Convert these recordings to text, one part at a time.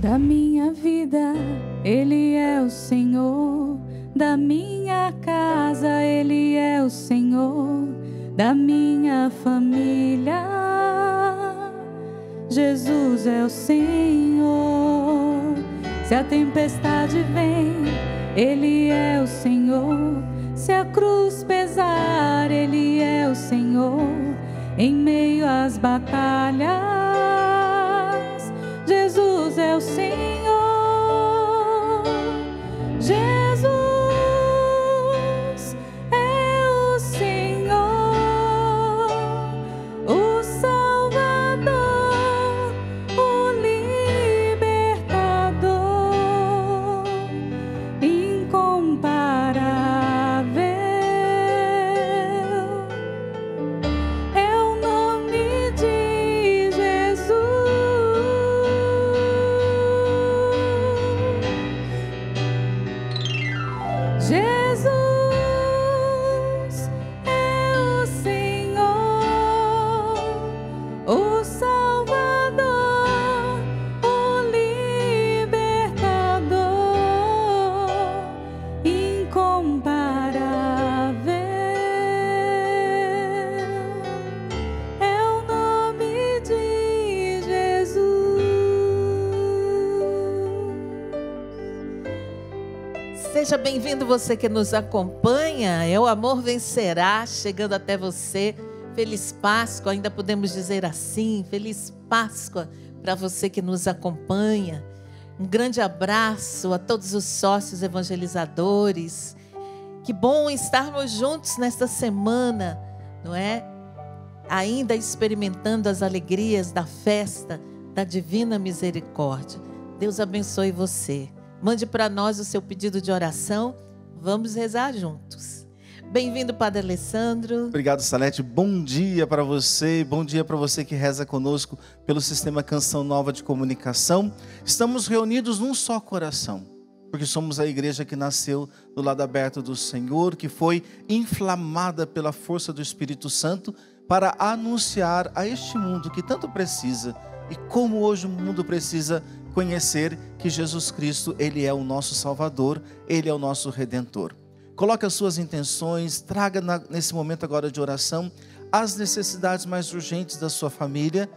Da minha vida, Ele é o Senhor. Da minha casa, Ele é o Senhor. Da minha família, Jesus é o Senhor. Se a tempestade vem, Ele é o Senhor. Se a cruz pesar, Ele é o Senhor. Em meio às batalhas, Jesus é o Senhor. Jesus é o Senhor, o Salvador, o Libertador, incomparável. É o nome de Jesus. Jesus é o Senhor, o Salvador, o Libertador, incomparável. É o nome de Jesus. Seja bem-vindo você que nos acompanha. É o Amor Vencerá, chegando até você. Feliz Páscoa, ainda podemos dizer assim. Feliz Páscoa para você que nos acompanha. Um grande abraço a todos os sócios evangelizadores. Que bom estarmos juntos nesta semana, não é? Ainda experimentando as alegrias da festa da Divina Misericórdia. Deus abençoe você. Mande para nós o seu pedido de oração. Vamos rezar juntos. Bem-vindo, Padre Alessandro. Obrigado, Salete. Bom dia para você. Bom dia para você que reza conosco pelo Sistema Canção Nova de Comunicação. Estamos reunidos num só coração, porque somos a igreja que nasceu do lado aberto do Senhor, que foi inflamada pela força do Espírito Santo para anunciar a este mundo que tanto precisa, e como hoje o mundo precisa conhecer que Jesus Cristo, Ele é o nosso Salvador, Ele é o nosso Redentor. Coloque as suas intenções, traga nesse momento agora de oração as necessidades mais urgentes da sua família,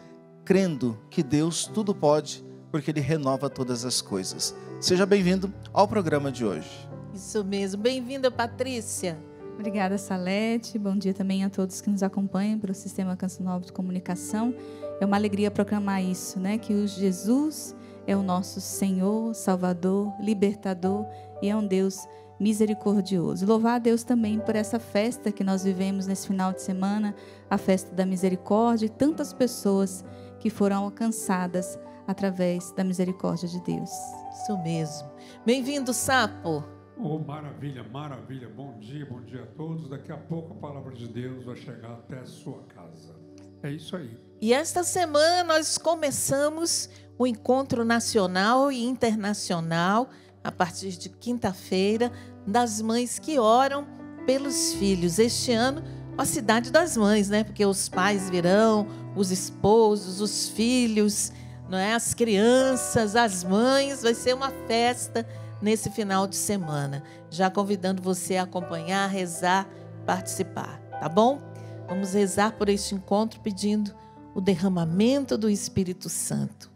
crendo que Deus tudo pode, porque Ele renova todas as coisas. Seja bem-vindo ao programa de hoje. Isso mesmo. Bem-vinda, Patrícia. Obrigada, Salete. Bom dia também a todos que nos acompanham pelo Sistema Canção Nova de Comunicação. É uma alegria proclamar isso, né? Que o Jesus é o nosso Senhor, Salvador, Libertador e é um Deus misericordioso. Louvar a Deus também por essa festa que nós vivemos nesse final de semana, a festa da misericórdia, e tantas pessoas que foram alcançadas através da misericórdia de Deus. Isso mesmo. Bem-vindo, Sapo. Oh, maravilha, maravilha. Bom dia a todos. Daqui a pouco a palavra de Deus vai chegar até a sua casa. É isso aí. E esta semana nós começamos o encontro nacional e internacional, a partir de quinta-feira, das mães que oram pelos filhos. Este ano, a Cidade das Mães, né? Porque os pais virão, os esposos, os filhos, não é? As crianças, as mães. Vai ser uma festa nesse final de semana. Já convidando você a acompanhar, rezar, participar, tá bom? Vamos rezar por este encontro pedindo o derramamento do Espírito Santo.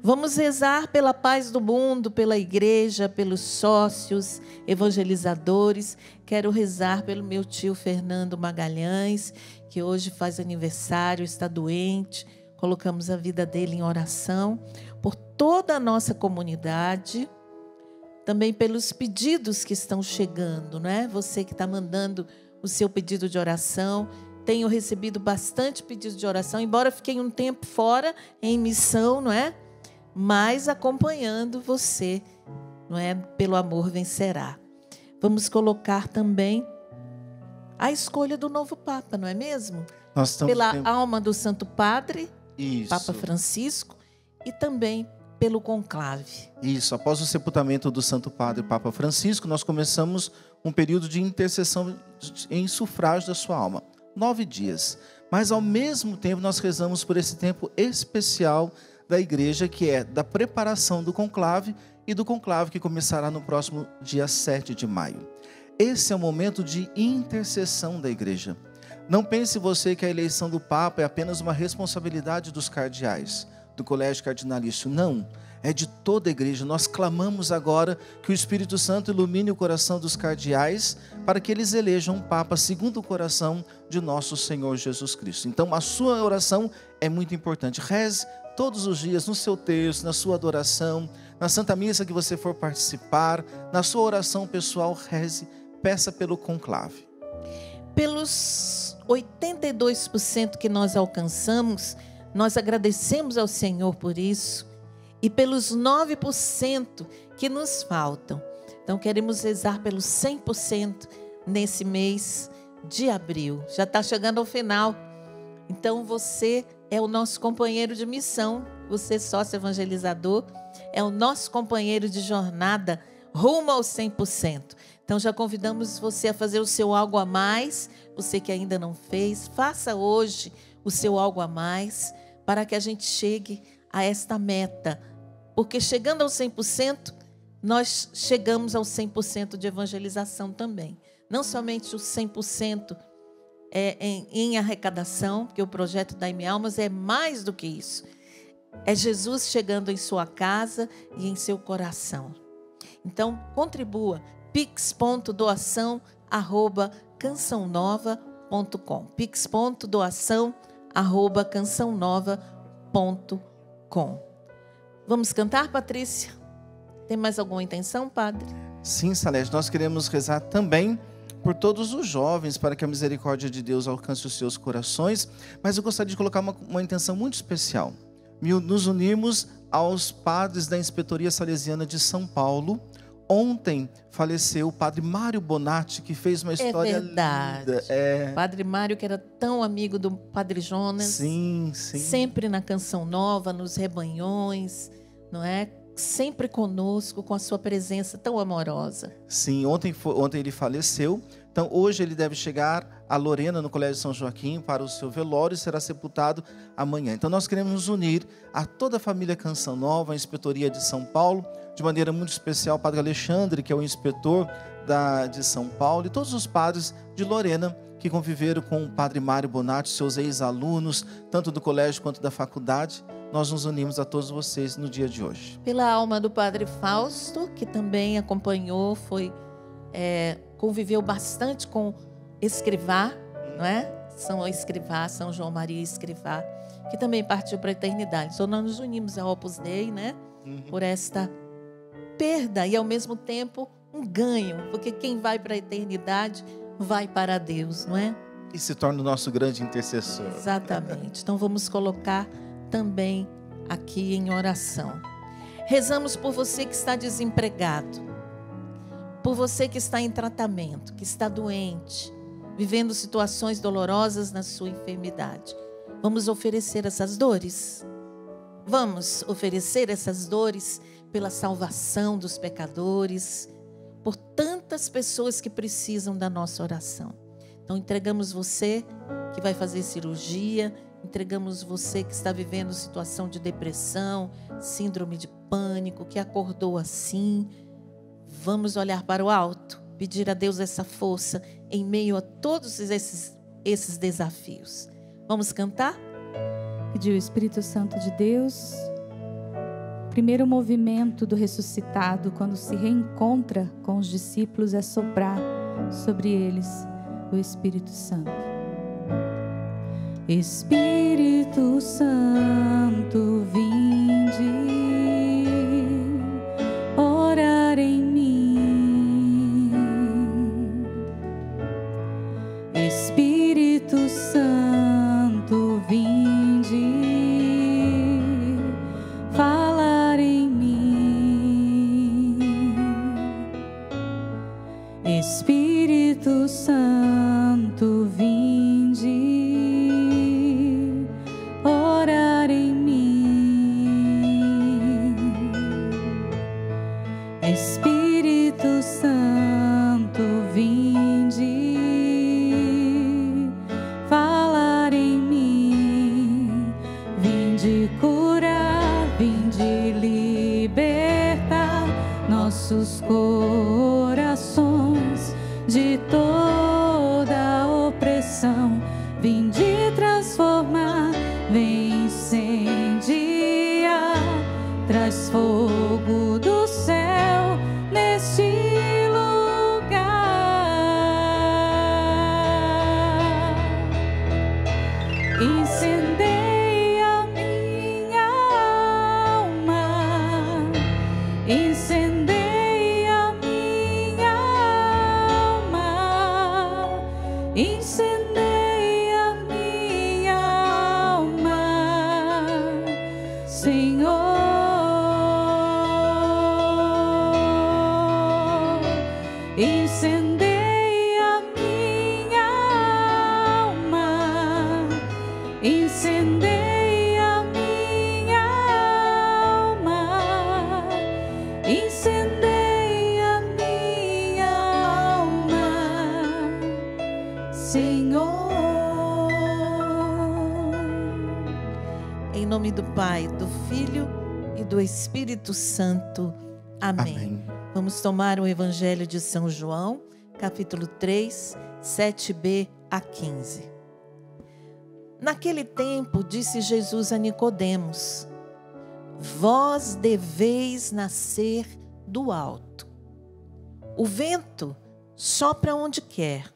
Vamos rezar pela paz do mundo, pela igreja, pelos sócios, evangelizadores. Quero rezar pelo meu tio Fernando Magalhães, que hoje faz aniversário, está doente. Colocamos a vida dele em oração. Por toda a nossa comunidade, também pelos pedidos que estão chegando, não é? Você que está mandando o seu pedido de oração. Tenho recebido bastante pedido de oração, embora fiquei um tempo fora em missão, não é? Mas acompanhando você, não é? Pelo Amor Vencerá. Vamos colocar também a escolha do novo Papa, não é mesmo? Pela alma do Santo Padre, Isso. Papa Francisco, e também pelo conclave. Isso, após o sepultamento do Santo Padre Papa Francisco, nós começamos um período de intercessão em sufrágio da sua alma. 9 dias. Mas ao mesmo tempo nós rezamos por esse tempo especial da igreja, que é da preparação do conclave e do conclave que começará no próximo dia 7 de maio. Esse é o momento de intercessão da igreja. Não pense você que a eleição do Papa é apenas uma responsabilidade dos cardeais, do colégio cardinalício. Não, é de toda a igreja. Nós clamamos agora que o Espírito Santo ilumine o coração dos cardeais para que eles elejam um Papa segundo o coração de nosso Senhor Jesus Cristo. Então a sua oração é muito importante. Reze todos os dias no seu terço, na sua adoração, na Santa Missa que você for participar, na sua oração pessoal, reze, peça pelo conclave. Pelos 82% que nós alcançamos, nós agradecemos ao Senhor por isso. E pelos 9% que nos faltam. Então queremos rezar pelos 100% nesse mês de abril. Já está chegando ao final. Então você é o nosso companheiro de missão. Você, sócio evangelizador, é o nosso companheiro de jornada rumo aos 100%. Então já convidamos você a fazer o seu algo a mais. Você que ainda não fez, faça hoje o seu algo a mais para que a gente chegue a esta meta. Porque chegando aos 100%, nós chegamos ao 100% de evangelização também. Não somente os 100% em arrecadação, porque o projeto Dai-me Almas é mais do que isso. É Jesus chegando em sua casa e em seu coração. Então, contribua. pix.doação@cançãonova.com pix.doação@cançãonova.com. Vamos cantar, Patrícia? Tem mais alguma intenção, padre? Sim, Salete, nós queremos rezar também por todos os jovens, para que a misericórdia de Deus alcance os seus corações, mas eu gostaria de colocar uma intenção muito especial. Nos unimos aos padres da Inspetoria Salesiana de São Paulo. Ontem faleceu o padre Mário Bonatti, que fez uma história verdade. linda. Padre Mário, que era tão amigo do padre Jonas. Sim, sim. Sempre na Canção Nova, nos rebanhões, não é? Sempre conosco, com a sua presença tão amorosa. Sim, ontem ele faleceu. Então hoje ele deve chegar a Lorena, no Colégio São Joaquim, para o seu velório, e será sepultado amanhã. Então nós queremos nos unir a toda a família Canção Nova, a Inspetoria de São Paulo, de maneira muito especial, o padre Alexandre, que é o inspetor de São Paulo, e todos os padres de Lorena, que conviveram com o padre Mário Bonatti, seus ex-alunos, tanto do colégio quanto da faculdade. Nós nos unimos a todos vocês no dia de hoje. Pela alma do padre Fausto, que também acompanhou, conviveu bastante com Escrivá, não é? São Escrivá, São João Maria Escrivá, que também partiu para a eternidade. Então nós nos unimos ao Opus Dei, né? Por esta perda e ao mesmo tempo um ganho, porque quem vai para a eternidade vai para Deus, não é? E se torna o nosso grande intercessor. Exatamente. Então vamos colocar também aqui em oração. Rezamos por você que está desempregado, por você que está em tratamento, que está doente, vivendo situações dolorosas na sua enfermidade. Vamos oferecer essas dores. Vamos oferecer essas dores pela salvação dos pecadores, por tantas pessoas que precisam da nossa oração. Então entregamos você que vai fazer cirurgia, entregamos você que está vivendo situação de depressão, síndrome de pânico, que acordou assim. Vamos olhar para o alto, pedir a Deus essa força em meio a todos esses desafios. Vamos cantar? Pedir o Espírito Santo de Deus. Primeiro movimento do ressuscitado, quando se reencontra com os discípulos, é soprar sobre eles o Espírito Santo. Espírito Santo, vinde, orar em mim. Espírito Santo, vinde, falar em mim. Espírito Santo, vinde, orar em mim. Espírito Santo, vinde, falar em mim. Vinde curar, nossos corações de toda opressão. Vinde transformar, vem incendiar, traz fogo do céu neste lugar. Incendeia minha alma, incendeia minha alma, incendeia minha alma, Senhor. Incendeia minha alma, incendeia minha alma, incendeia minha alma, Senhor. Em nome do Pai, do Filho e do Espírito Santo. Amém. Amém. Vamos tomar o Evangelho de São João, capítulo 3, 7b a 15. Naquele tempo, disse Jesus a Nicodemos: vós deveis nascer do alto. O vento sopra onde quer,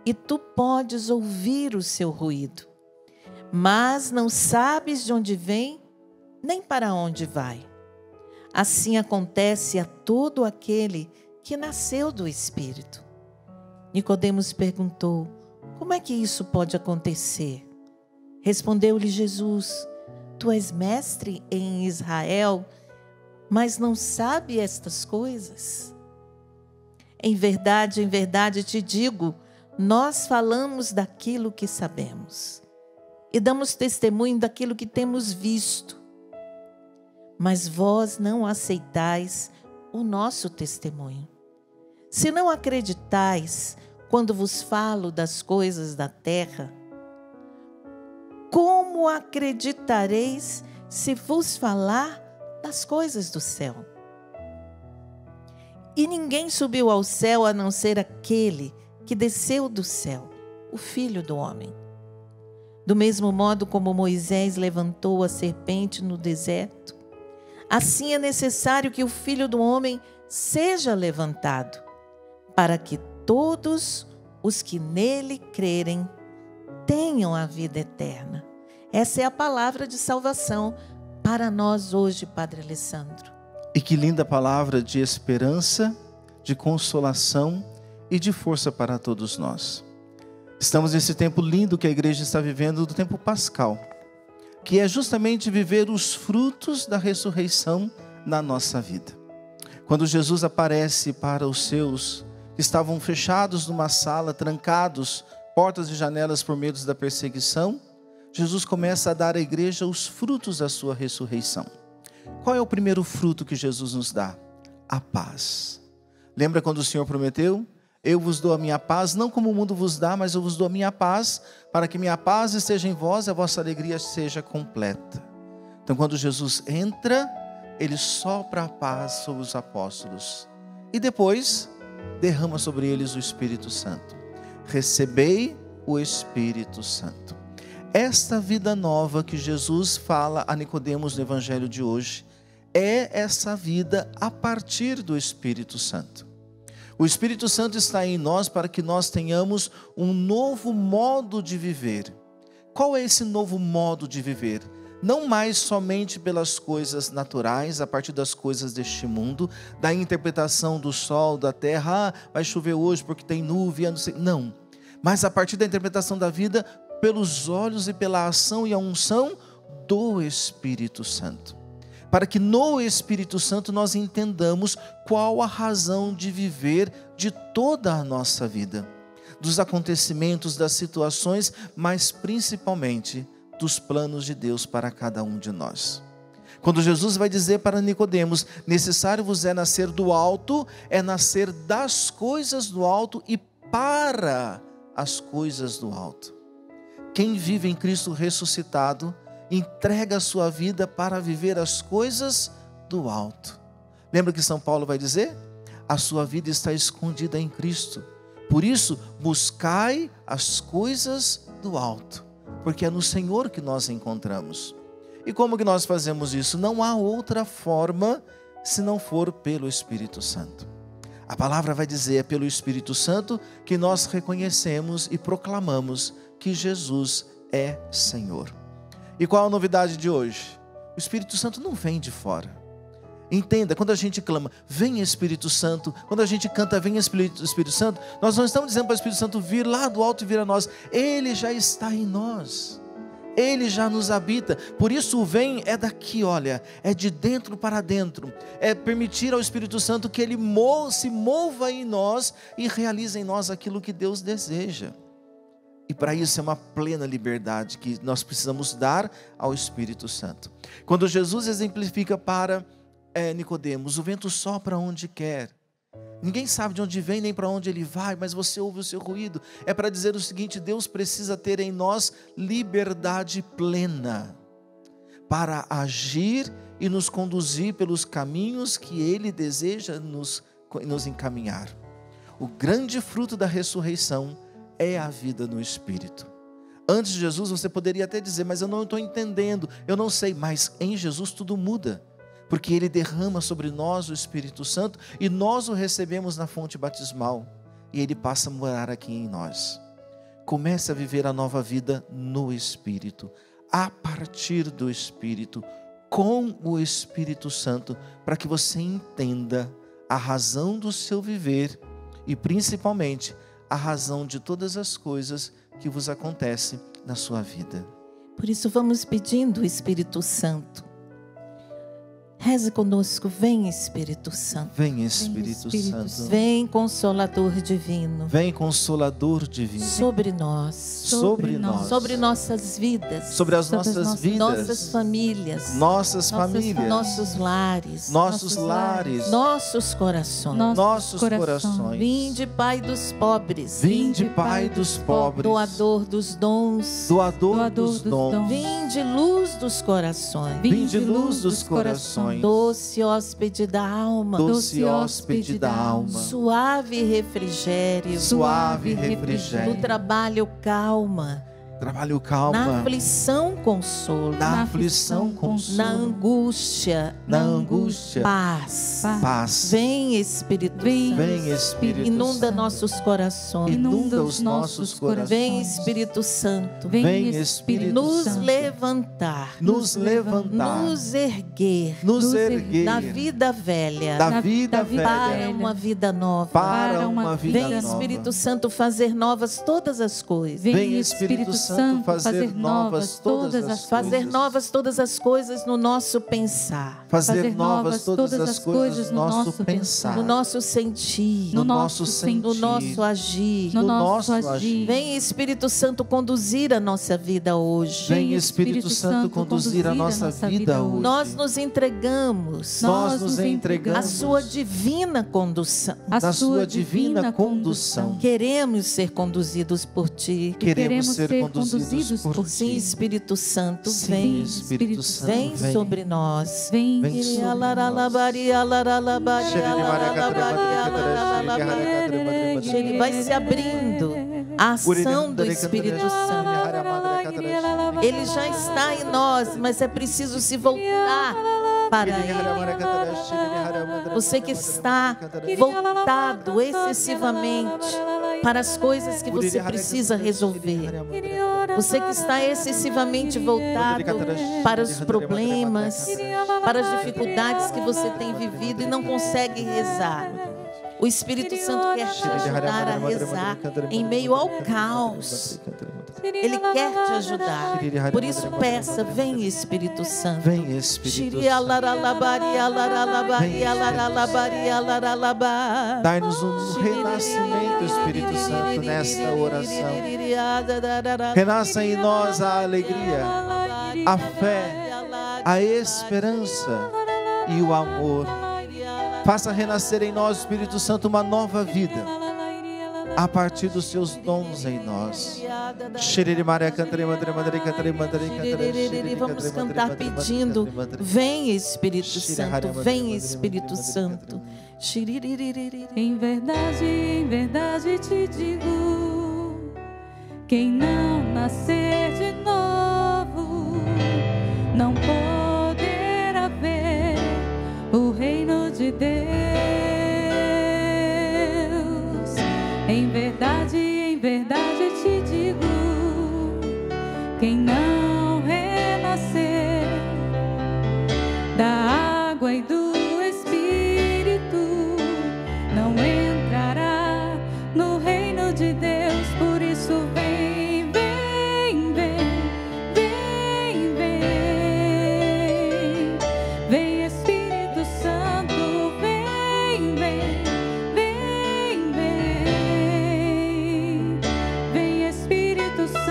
e tu podes ouvir o seu ruído, mas não sabes de onde vem, nem para onde vai. Assim acontece a todo aquele que nasceu do Espírito. Nicodemos perguntou: como é que isso pode acontecer? Respondeu-lhe Jesus: tu és mestre em Israel, mas não sabe estas coisas? Em verdade te digo, nós falamos daquilo que sabemos e damos testemunho daquilo que temos visto. Mas vós não aceitais o nosso testemunho. Se não acreditais quando vos falo das coisas da terra, como acreditareis se vos falar das coisas do céu? E ninguém subiu ao céu a não ser aquele que desceu do céu, o Filho do Homem. Do mesmo modo como Moisés levantou a serpente no deserto, assim é necessário que o Filho do Homem seja levantado, para que todos os que nele crerem tenham a vida eterna. Essa é a palavra de salvação para nós hoje, Padre Alessandro. E que linda palavra de esperança, de consolação e de força para todos nós. Estamos nesse tempo lindo que a igreja está vivendo, do tempo pascal, que é justamente viver os frutos da ressurreição na nossa vida. Quando Jesus aparece para os seus que estavam fechados numa sala, trancados, portas e janelas por medo da perseguição, Jesus começa a dar à igreja os frutos da sua ressurreição. Qual é o primeiro fruto que Jesus nos dá? A paz. Lembra quando o Senhor prometeu? Eu vos dou a minha paz, não como o mundo vos dá, mas eu vos dou a minha paz, para que minha paz esteja em vós e a vossa alegria seja completa. Então, quando Jesus entra, ele sopra a paz sobre os apóstolos. E depois, derrama sobre eles o Espírito Santo. Recebei o Espírito Santo. Esta vida nova que Jesus fala a Nicodemos no Evangelho de hoje, é essa vida a partir do Espírito Santo. O Espírito Santo está em nós para que nós tenhamos um novo modo de viver. Qual é esse novo modo de viver? Não mais somente pelas coisas naturais, a partir das coisas deste mundo, da interpretação do sol, da terra, vai chover hoje porque tem nuvem, não. Mas a partir da interpretação da vida, pelos olhos e pela ação e a unção do Espírito Santo. Para que no Espírito Santo nós entendamos qual a razão de viver de toda a nossa vida, dos acontecimentos, das situações, mas principalmente dos planos de Deus para cada um de nós. Quando Jesus vai dizer para Nicodemos, necessário vos é nascer do alto, é nascer das coisas do alto e para as coisas do alto. Quem vive em Cristo ressuscitado, entrega a sua vida para viver as coisas do alto. Lembra que São Paulo vai dizer? A sua vida está escondida em Cristo. Por isso, buscai as coisas do alto, porque é no Senhor que nós encontramos. E como que nós fazemos isso? Não há outra forma se não for pelo Espírito Santo. A palavra vai dizer, é pelo Espírito Santo que nós reconhecemos e proclamamos que Jesus é Senhor. E qual a novidade de hoje? O Espírito Santo não vem de fora. Entenda, quando a gente clama, vem Espírito Santo, quando a gente canta, vem Espírito Santo, nós não estamos dizendo para o Espírito Santo vir lá do alto e vir a nós. Ele já está em nós. Ele já nos habita. Por isso o vem é daqui, olha, é de dentro para dentro. É permitir ao Espírito Santo que Ele se mova em nós e realize em nós aquilo que Deus deseja. E para isso é uma plena liberdade que nós precisamos dar ao Espírito Santo. Quando Jesus exemplifica para Nicodemos, o vento sopra onde quer. Ninguém sabe de onde vem nem para onde ele vai, mas você ouve o seu ruído. É para dizer o seguinte: Deus precisa ter em nós liberdade plena para agir e nos conduzir pelos caminhos que Ele deseja nos encaminhar. O grande fruto da ressurreição é a vida no Espírito. Antes de Jesus você poderia até dizer, mas eu não estou entendendo, eu não sei, mas em Jesus tudo muda. Porque Ele derrama sobre nós o Espírito Santo e nós o recebemos na fonte batismal. E Ele passa a morar aqui em nós. Comece a viver a nova vida no Espírito, a partir do Espírito, com o Espírito Santo, para que você entenda a razão do seu viver e principalmente a razão de todas as coisas que vos acontecem na sua vida. Por isso vamos pedindo o Espírito Santo. Reze conosco, vem Espírito Santo. Vem Espírito Santo. Vem Consolador Divino. Vem Consolador Divino. Sobre nós. Sobre nós. Sobre nossas vidas. Sobre as nossas vidas. Nossas famílias. Nossas famílias. Nossos lares. Nossos lares. Nossos corações. Nossos corações. Vinde, Pai dos pobres. Vinde, Pai dos pobres. Doador dos dons. Doador dos dons. Vinde, luz dos corações. Vinde, luz dos corações. Doce hóspede da alma. Doce hóspede da alma. Suave refrigério. Suave refrigério. No trabalho calma. Trabalho calma. Na aflição consolo. Na aflição consolo. Na angústia. Paz. Paz. Vem Espírito Santo. Vem Espírito Inunda nossos corações. Inunda os nossos corações. Vem Espírito Santo. Vem Espírito nos Santo. Levantar. Nos levantar. Nos erguer. Nos erguer. Da vida velha. Da vida velha. Para uma vida nova. Para uma vida nova. Vem Espírito Santo fazer novas todas as coisas. Vem Espírito Santo fazer novas todas as coisas. Fazer novas todas as coisas no nosso pensar. Fazer novas todas as coisas no nosso pensar. No nosso sentir. No nosso sentir. No nosso agir. No nosso agir. Vem Espírito Santo conduzir a nossa vida hoje. Vem Espírito Santo conduzir a nossa vida hoje. Nós nos entregamos. Nós nos entregamos. A sua divina condução. A sua divina condução. Queremos ser conduzidos por Ti. Queremos ser conduzidos por Ti. Sim, Espírito Santo, vem. Espírito Santo, vem sobre nós. Vem sobre nós. Ele vai se abrindo. A ação do Espírito Santo. Ele já está em nós, mas é preciso se voltar para Ele. Você que está voltado excessivamente para as coisas que você precisa resolver. Você que está excessivamente voltado para os problemas, para as dificuldades que você tem vivido e não consegue rezar. O Espírito Santo quer te ajudar a rezar em meio ao caos. Ele quer te ajudar. Por isso peça, vem Espírito Santo. Vem Espírito Santo. Dai-nos um renascimento, Espírito Santo, nesta oração. Renasça em nós a alegria, a fé, a esperança e o amor. Faça renascer em nós, Espírito Santo, uma nova vida. a partir dos seus dons em nós. Vamos cantar pedindo: vem Espírito Santo, vem Espírito Santo. Em verdade te digo, quem não nascer de novo não poderá ver o reino de Deus. Em verdade te digo, quem não renascer da água e do Espírito não entrará no reino de Deus. Por isso vem, vem, vem, vem, vem, vem Espírito Santo, vem, vem, vem, vem, vem Espírito Santo.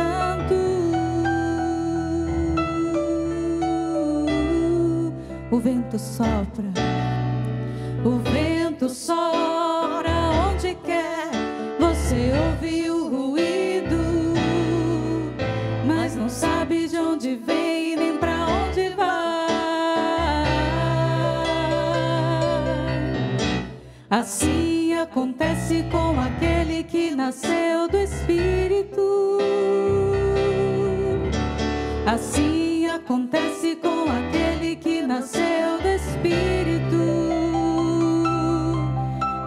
O vento sopra, o vento sopra onde quer. Você ouve o ruído, mas não sabe de onde vem nem pra onde vai. Assim acontece com aquele que nasceu do Espírito. Assim acontece com aquele que nasceu do Espírito.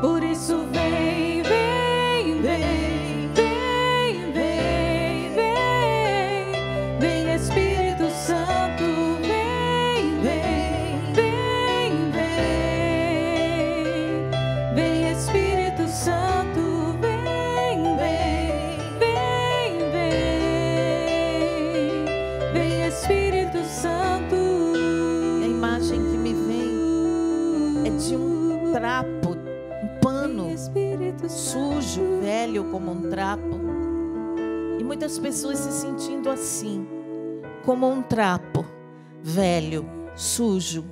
Por isso vem, vem, vem, vem, vem, vem, vem Espírito Santo, vem, vem, vem, vem, vem Espírito Santo, vem, vem, vem, vem, vem Espírito Santo. A imagem que me vem é de um trapo, um pano sujo, velho como um trapo. E muitas pessoas se sentindo assim, como um trapo velho, sujo.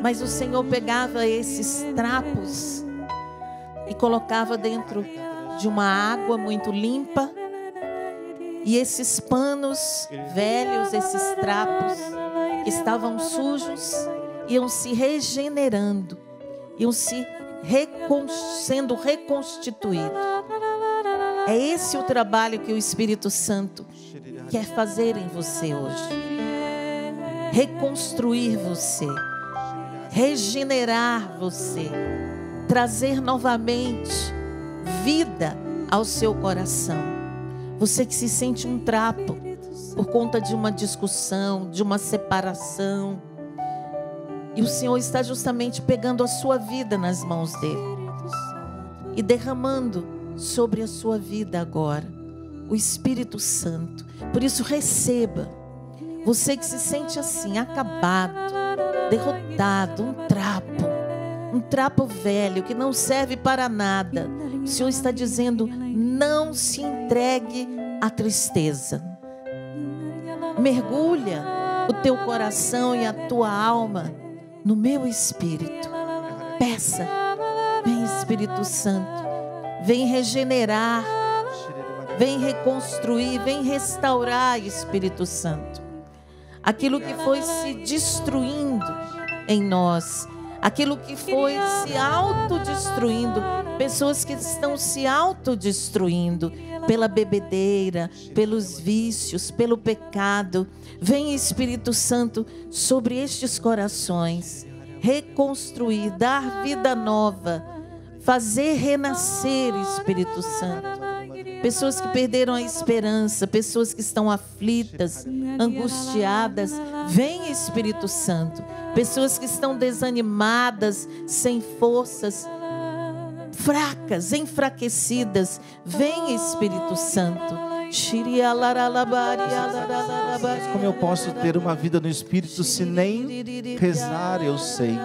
Mas o Senhor pegava esses trapos e colocava dentro de uma água muito limpa. E esses panos velhos, esses trapos que estavam sujos, iam se regenerando, iam sendo reconstituídos. É esse o trabalho que o Espírito Santo quer fazer em você hoje. Reconstruir você, regenerar você, trazer novamente vida ao seu coração. Você que se sente um trapo por conta de uma discussão, de uma separação. E o Senhor está justamente pegando a sua vida nas mãos dele e derramando sobre a sua vida agora o Espírito Santo. Por isso receba. Você que se sente assim, acabado, derrotado, um trapo velho que não serve para nada. O Senhor está dizendo: não se entregue à tristeza. Mergulha o teu coração e a tua alma no meu Espírito. Peça, vem Espírito Santo, vem regenerar, vem reconstruir, vem restaurar, Espírito Santo. Aquilo que foi se destruindo em nós, aquilo que foi se autodestruindo, pessoas que estão se autodestruindo pela bebedeira, pelos vícios, pelo pecado. Vem Espírito Santo sobre estes corações, reconstruir, dar vida nova, fazer renascer, Espírito Santo. Pessoas que perderam a esperança, pessoas que estão aflitas, angustiadas, vem Espírito Santo. Pessoas que estão desanimadas, sem forças, fracas, enfraquecidas, vem Espírito Santo. Mas como eu posso ter uma vida no Espírito se nem rezar eu sei?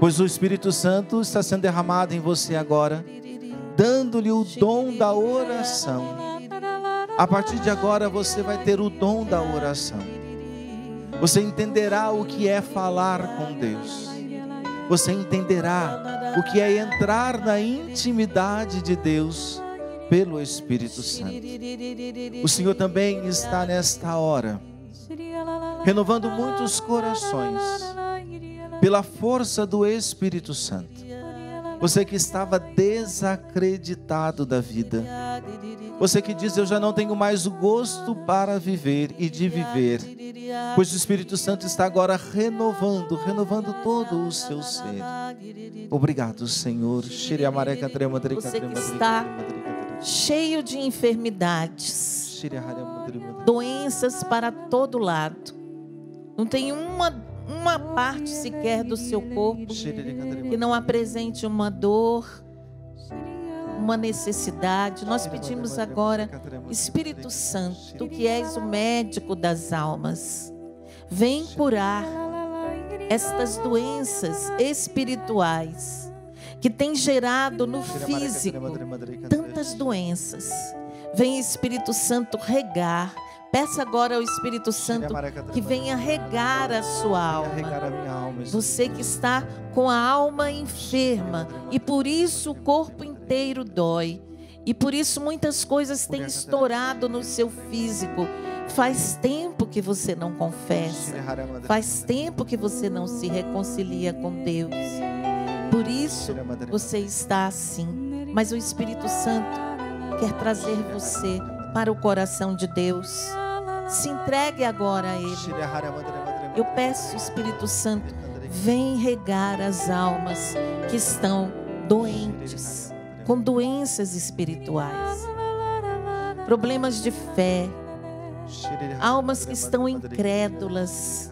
Pois o Espírito Santo está sendo derramado em você agora, dando-lhe o dom da oração. A partir de agora você vai ter o dom da oração. Você entenderá o que é falar com Deus. Você entenderá o que é entrar na intimidade de Deus pelo Espírito Santo. O Senhor também está nesta hora renovando muitos corações pela força do Espírito Santo. Você que estava desacreditado da vida, você que diz: eu já não tenho mais o gosto para viver e de viver, pois o Espírito Santo está agora renovando todo o seu ser. Obrigado, Senhor. Você que está cheio de enfermidades, doenças para todo lado, não tem uma parte sequer do seu corpo que não apresente uma dor, uma necessidade. Nós pedimos agora, Espírito Santo, tu que és o médico das almas, vem curar estas doenças espirituais que tem gerado no físico tantas doenças. Vem, Espírito Santo, regar. Peça agora ao Espírito Santo que venha regar a sua alma. Você que está com a alma enferma e por isso o corpo inteiro dói. E por isso muitas coisas têm estourado no seu físico. Faz tempo que você não confessa. Faz tempo que você não se reconcilia com Deus. Por isso você está assim. Mas o Espírito Santo quer trazer você para o coração de Deus. Se entregue agora a Ele. Eu peço, Espírito Santo, vem regar as almas que estão doentes, com doenças espirituais, problemas de fé, almas que estão incrédulas,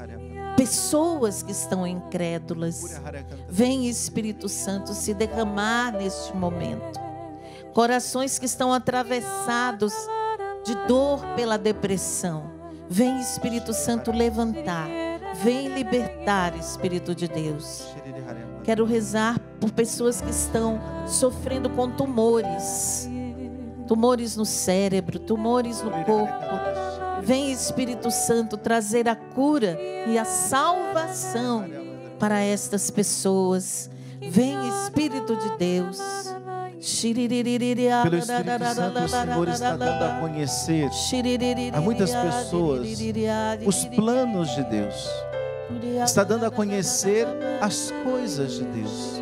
pessoas que estão incrédulas. Vem, Espírito Santo, se derramar neste momento. Corações que estão atravessados de dor pela depressão. Vem, Espírito Santo, levantar. Vem libertar, Espírito de Deus. Quero rezar por pessoas que estão sofrendo com tumores. Tumores no cérebro, tumores no corpo. Vem, Espírito Santo, trazer a cura e a salvação para estas pessoas. Vem, Espírito de Deus. Pelo Espírito Santo, o Senhor está dando a conhecer a muitas pessoas os planos de Deus. Está dando a conhecer as coisas de Deus.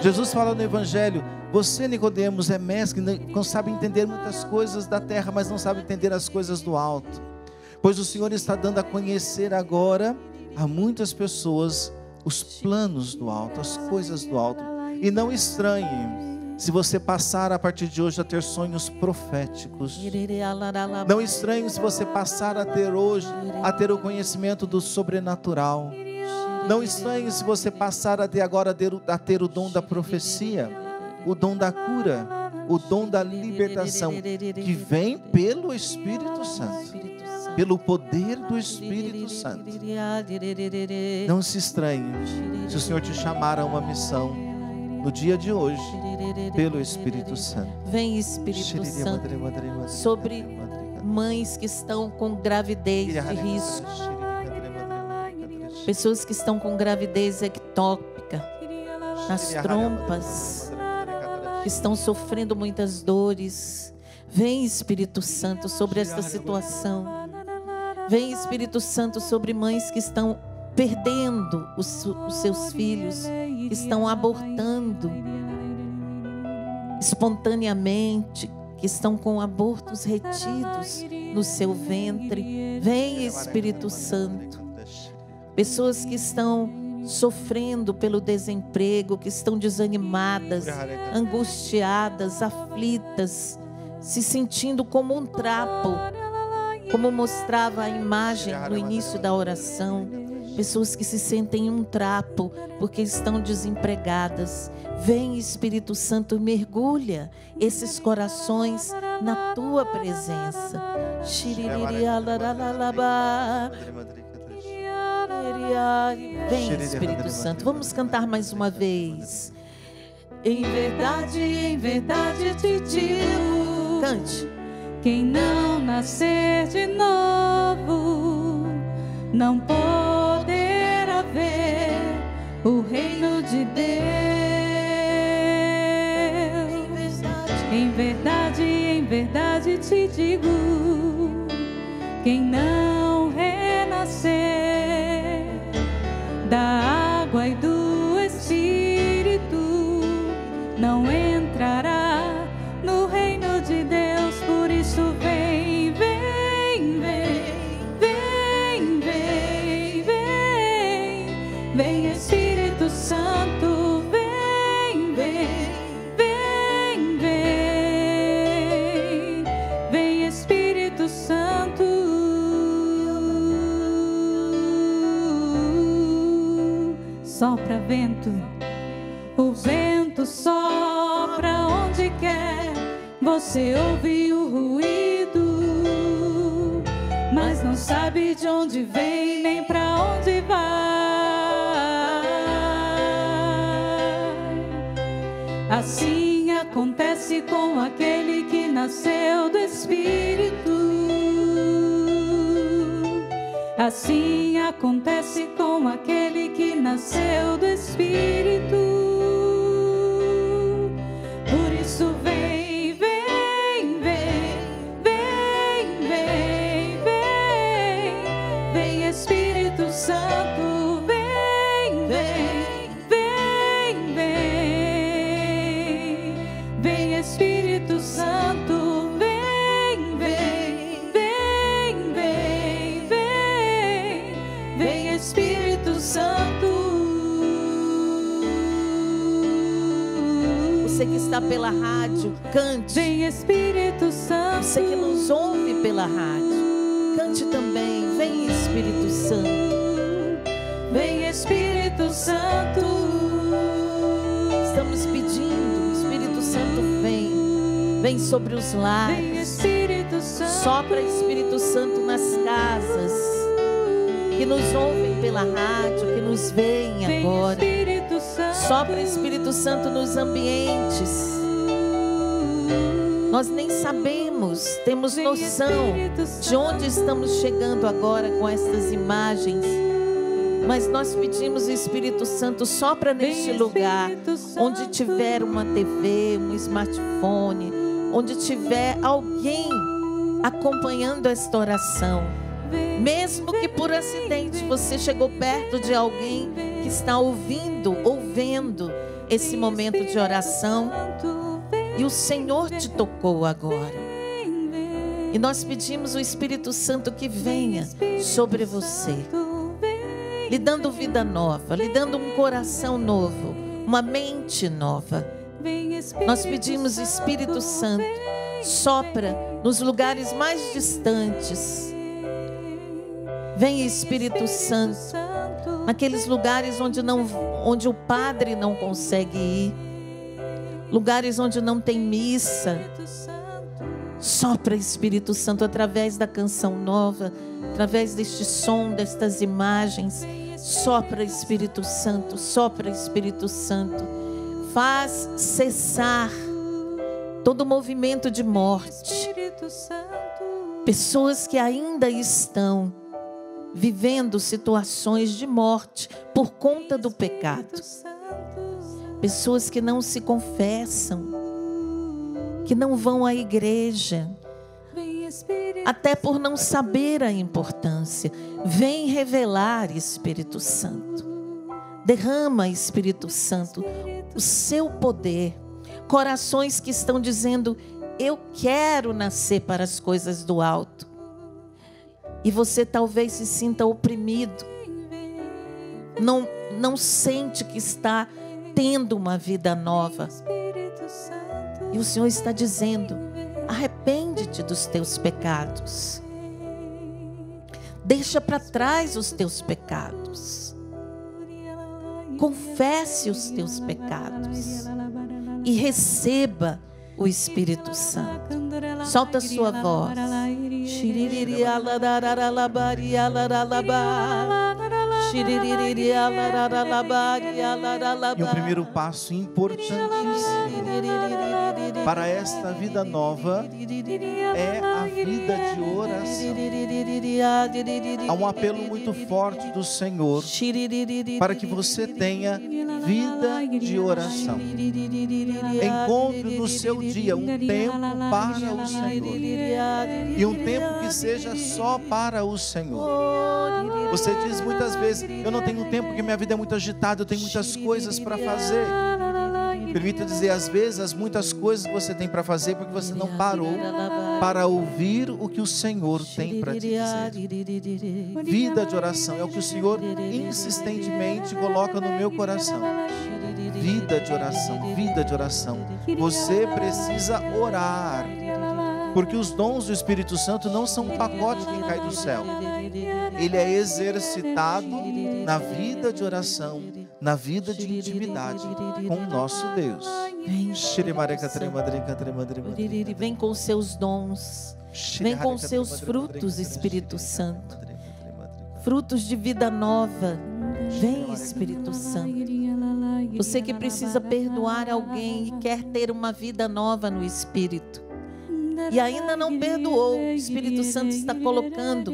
Jesus fala no Evangelho: você, Nicodemos, é mestre, não sabe entender muitas coisas da terra, mas não sabe entender as coisas do alto. Pois o Senhor está dando a conhecer agora a muitas pessoas os planos do alto, as coisas do alto. E não estranhe se você passar a partir de hoje a ter sonhos proféticos. Não estranhe se você passar a ter hoje o conhecimento do sobrenatural. Não estranhe se você passar a ter o dom da profecia, o dom da cura, o dom da libertação, que vem pelo Espírito Santo, pelo poder do Espírito Santo. Não se estranhe se o Senhor te chamar a uma missão no dia de hoje, pelo Espírito Santo. Vem, Espírito Santo, sobre mães que estão com gravidez de risco, pessoas que estão com gravidez ectópica, nas trompas, que estão sofrendo muitas dores. Vem, Espírito Santo, sobre esta situação. Vem, Espírito Santo, sobre mães que estão perdendo os seus filhos, que estão abortando espontaneamente, que estão com abortos retidos no seu ventre. Vem, Espírito Santo. Pessoas que estão sofrendo pelo desemprego, que estão desanimadas, angustiadas, aflitas, se sentindo como um trapo, como mostrava a imagem no início da oração. Pessoas que se sentem um trapo porque estão desempregadas. Vem, Espírito Santo, mergulha esses corações na tua presença. Vem, Espírito Santo, vamos cantar mais uma vez. Em verdade te digo. Cante. Quem não nascer de novo não poderá ver o reino de Deus. Quem não renascer da água e do Espírito não entrará no reino de Deus. Por isso vem, vem, vem, vem, vem, vem, vem Espírito Santo, vem, vem, vem, vem, vem Espírito Santo. Sopra vento, o vento sopra onde quer. Você ouve o ruído, mas não sabe de onde vem nem pra onde vai. Assim acontece com aquele que nasceu do Espírito. Assim acontece com aquele que nasceu do Espírito. Por isso vem, vem, vem, vem, vem, vem, vem Espírito Santo, vem, vem, vem, vem, vem Espírito Santo, vem, vem, vem, vem, vem, vem Espírito Santo. Você que está pela rádio, cante. Vem Espírito Santo. Você que nos ouve pela rádio, cante também. Vem Espírito Santo. Vem Espírito Santo. Estamos pedindo, Espírito Santo vem. Vem sobre os Vem lares. Espírito Santo. Sopra Espírito Santo nas casas. Que nos ouvem pela rádio, que nos veem Vem agora. Espírito Santo. Sopra Espírito Santo nos ambientes. Nós nem sabemos, temos Vem noção Espírito de onde estamos chegando agora com estas imagens. Mas nós pedimos, Espírito Santo, sopra neste Vem, lugar, Espírito Santo. onde tiver uma TV, um smartphone, onde tiver alguém acompanhando esta oração. Vem, Mesmo que por acidente você chegou perto de alguém que está ouvindo ou vendo esse momento de oração e o Senhor te tocou agora. E nós pedimos o Espírito Santo que venha sobre você, lhe dando vida nova, lhe dando um coração novo, uma mente nova. Nós pedimos, Espírito Santo, sopra nos lugares mais distantes. Vem, Espírito Santo, naqueles lugares onde o padre não consegue ir, lugares onde não tem missa. Sopra, Espírito Santo, através da canção nova, através deste som, destas imagens. Sopra, Espírito Santo, sopra, Espírito Santo. Faz cessar todo movimento de morte. Pessoas que ainda estão vivendo situações de morte por conta do pecado. Pessoas que não se confessam, que não vão à igreja, até por não saber a importância. Vem revelar, Espírito Santo. Derrama, Espírito Santo, o seu poder. Corações que estão dizendo: eu quero nascer para as coisas do alto. E você talvez se sinta oprimido. Não sente que está tendo uma vida nova. E o Senhor está dizendo: arrepende-te dos teus pecados. Deixa para trás os teus pecados. Confesse os teus pecados. E receba o Espírito Santo. Solta a sua voz. E o primeiro passo importantíssimo para esta vida nova é a vida de oração. Há um apelo muito forte do Senhor para que você tenha vida de oração. Encontre no seu dia um tempo para o Senhor. E um tempo que seja só para o Senhor. Você diz muitas vezes: eu não tenho tempo porque minha vida é muito agitada, eu tenho muitas coisas para fazer. Permita dizer, às vezes, as muitas coisas que você tem para fazer porque você não parou para ouvir o que o Senhor tem para te dizer. Vida de oração é o que o Senhor insistentemente coloca no meu coração. Vida de oração, vida de oração. Você precisa orar, porque os dons do Espírito Santo não são um pacote que cai do céu. Ele é exercitado na vida de oração, na vida de intimidade com o nosso Deus. Vem com os seus dons, vem com os seus frutos, Espírito Santo. Frutos de vida nova. Vem, Espírito Santo. Você que precisa perdoar alguém e quer ter uma vida nova no Espírito e ainda não perdoou, o Espírito Santo está colocando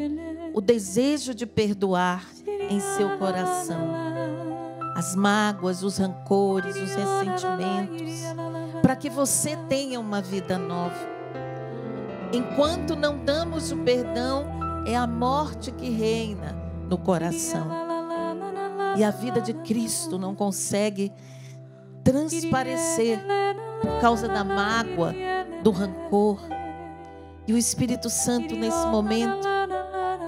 o desejo de perdoar em seu coração. As mágoas, os rancores, os ressentimentos, para que você tenha uma vida nova. Enquanto não damos o perdão, é a morte que reina no coração. E a vida de Cristo não consegue transparecer por causa da mágoa, do rancor. E o Espírito Santo, nesse momento,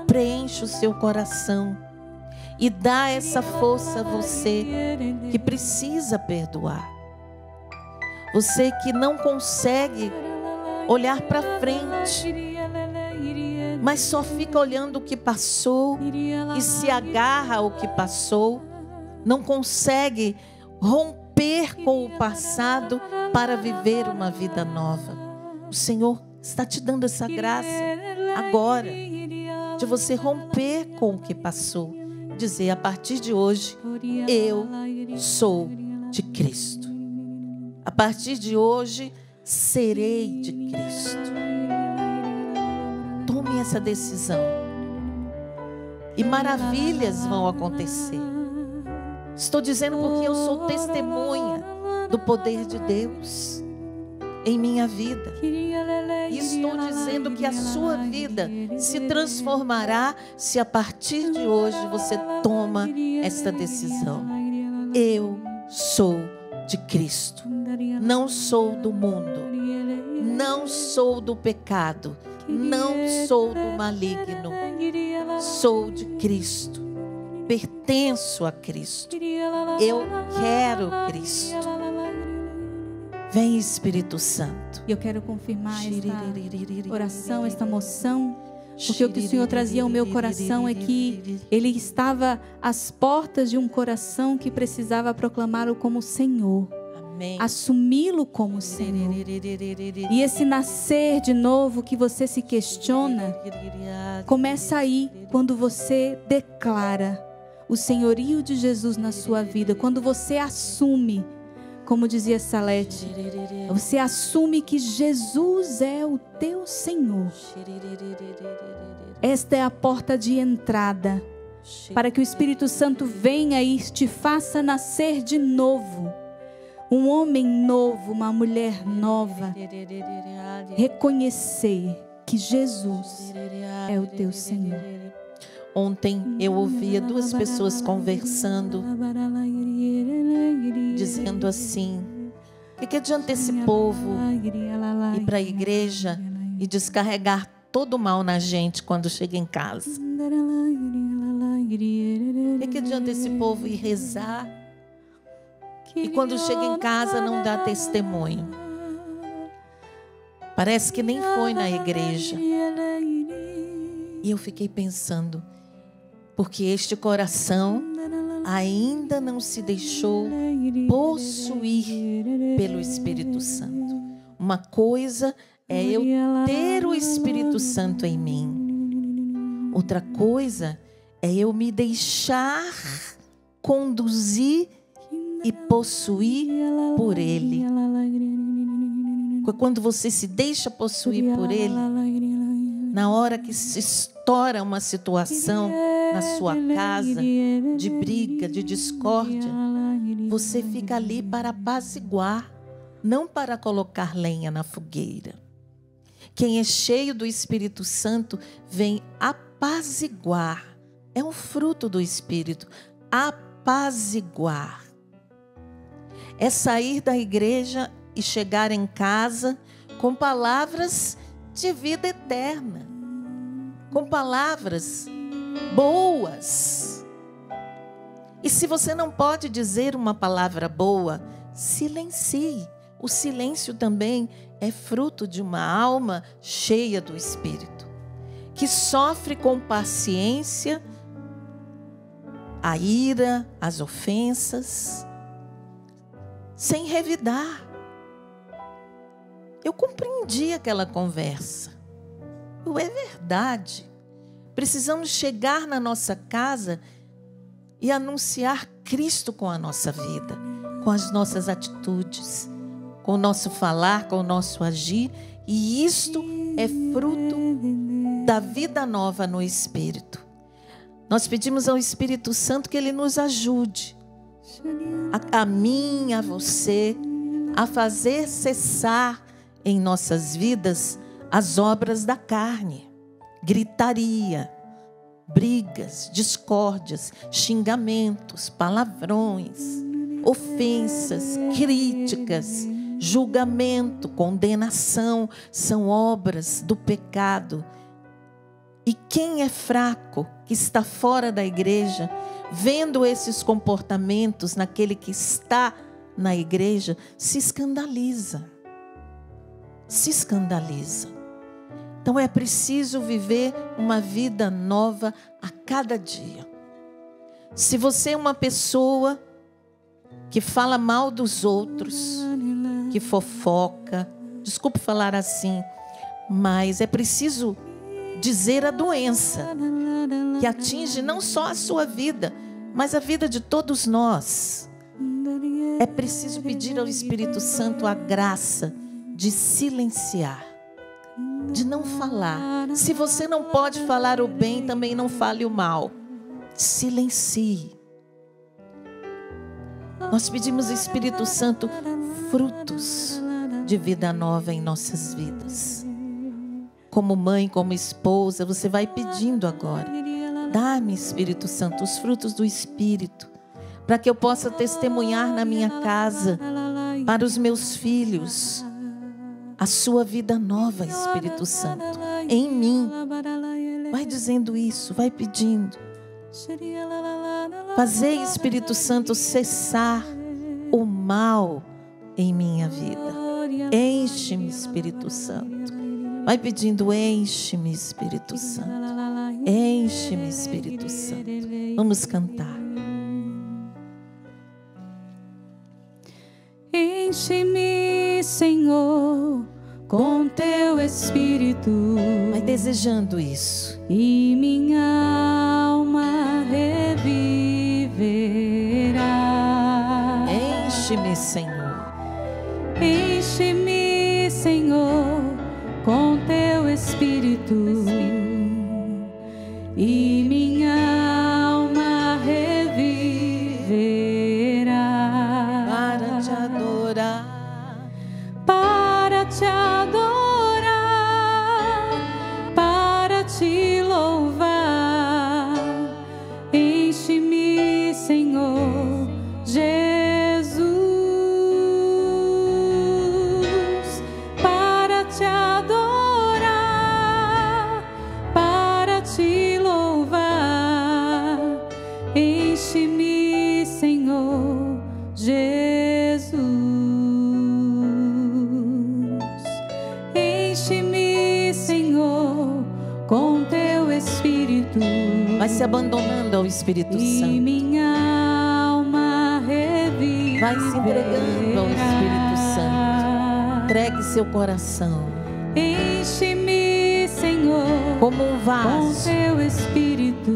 preenche o seu coração e dá essa força a você que precisa perdoar. Você que não consegue olhar para frente, mas só fica olhando o que passou e se agarra ao que passou, não consegue romper com o passado para viver uma vida nova. O Senhor está te dando essa graça agora, de você romper com o que passou. Dizer, a partir de hoje, eu sou de Cristo. A partir de hoje, serei de Cristo. Tome essa decisão. E maravilhas vão acontecer. Estou dizendo porque eu sou testemunha do poder de Deus em minha vida. E estou dizendo que a sua vida se transformará se a partir de hoje você toma esta decisão. Eu sou de Cristo. Não sou do mundo. Não sou do pecado. Não sou do maligno. Sou de Cristo. Pertenço a Cristo. Eu quero Cristo. Vem, Espírito Santo. E eu quero confirmar esta oração, esta moção, porque o que o Senhor trazia ao meu coração é que Ele estava às portas de um coração que precisava proclamá-lo como Senhor. Assumi-lo como Senhor. E esse nascer de novo que você se questiona, começa aí, quando você declara o senhorio de Jesus na sua vida, quando você assume, como dizia Salete, você assume que Jesus é o teu Senhor. Esta é a porta de entrada para que o Espírito Santo venha e te faça nascer de novo. Um homem novo, uma mulher nova. Reconhecer que Jesus é o teu Senhor. Ontem eu ouvia duas pessoas conversando, dizendo assim: o que adianta esse povo ir para a igreja e descarregar todo o mal na gente quando chega em casa? O que adianta esse povo ir rezar e quando chega em casa não dá testemunho? Parece que nem foi na igreja. E eu fiquei pensando, porque este coração ainda não se deixou possuir pelo Espírito Santo. Uma coisa é eu ter o Espírito Santo em mim. Outra coisa é eu me deixar conduzir e possuir por Ele. Quando você se deixa possuir por Ele, Na hora que se estoura uma situação na sua casa, de briga, de discórdia, você fica ali para apaziguar, não para colocar lenha na fogueira. Quem é cheio do Espírito Santo vem apaziguar. É um fruto do Espírito, apaziguar. É sair da igreja e chegar em casa com palavras de vida eterna, com palavras boas. E se você não pode dizer uma palavra boa, silencie. O silêncio também é fruto de uma alma cheia do Espírito, que sofre com paciência a ira, as ofensas, sem revidar. Eu compreendi aquela conversa. É verdade. Precisamos chegar na nossa casa e anunciar Cristo com a nossa vida, com as nossas atitudes, com o nosso falar, com o nosso agir. E isto é fruto da vida nova no Espírito. Nós pedimos ao Espírito Santo que Ele nos ajude, a mim, a você, a fazer cessar em nossas vidas as obras da carne, gritaria, brigas, discórdias, xingamentos, palavrões, ofensas, críticas, julgamento, condenação, são obras do pecado. E quem é fraco, que está fora da igreja, vendo esses comportamentos naquele que está na igreja, se escandaliza. Se escandaliza. Então é preciso viver uma vida nova a cada dia. Se você é uma pessoa que fala mal dos outros, que fofoca, desculpe falar assim, mas é preciso dizer a doença que atinge não só a sua vida, mas a vida de todos nós. É preciso pedir ao Espírito Santo a graça de silenciar, de não falar. Se você não pode falar o bem, também não fale o mal. Silencie. Nós pedimos ao Espírito Santo frutos de vida nova em nossas vidas. Como mãe, como esposa, você vai pedindo agora. Dá-me, Espírito Santo, os frutos do Espírito, para que eu possa testemunhar na minha casa, para os meus filhos, a sua vida nova, Espírito Santo, em mim. Vai dizendo isso, vai pedindo. Fazei, Espírito Santo, cessar o mal em minha vida. Enche-me, Espírito Santo. Vai pedindo, enche-me, Espírito Santo. Enche-me, Espírito Santo. Vamos cantar. Enche-me, Senhor, com teu Espírito. Vai desejando isso. E minha alma reviverá. Enche-me, Senhor. Enche-me, Senhor, com teu Espírito. E minha alma reviverá. Para te adorar. Para te adorar, para te louvar. Enche-me, Senhor Jesus, para te adorar, para te louvar. Enche-me, Senhor Jesus. Enche-me, Senhor, com teu Espírito. Vai se abandonando ao Espírito E Santo. minha alma reviverá. Vai se entregando ao Espírito Santo. Entregue seu coração. Enche-me, Senhor, Como um com vaso, teu Espírito.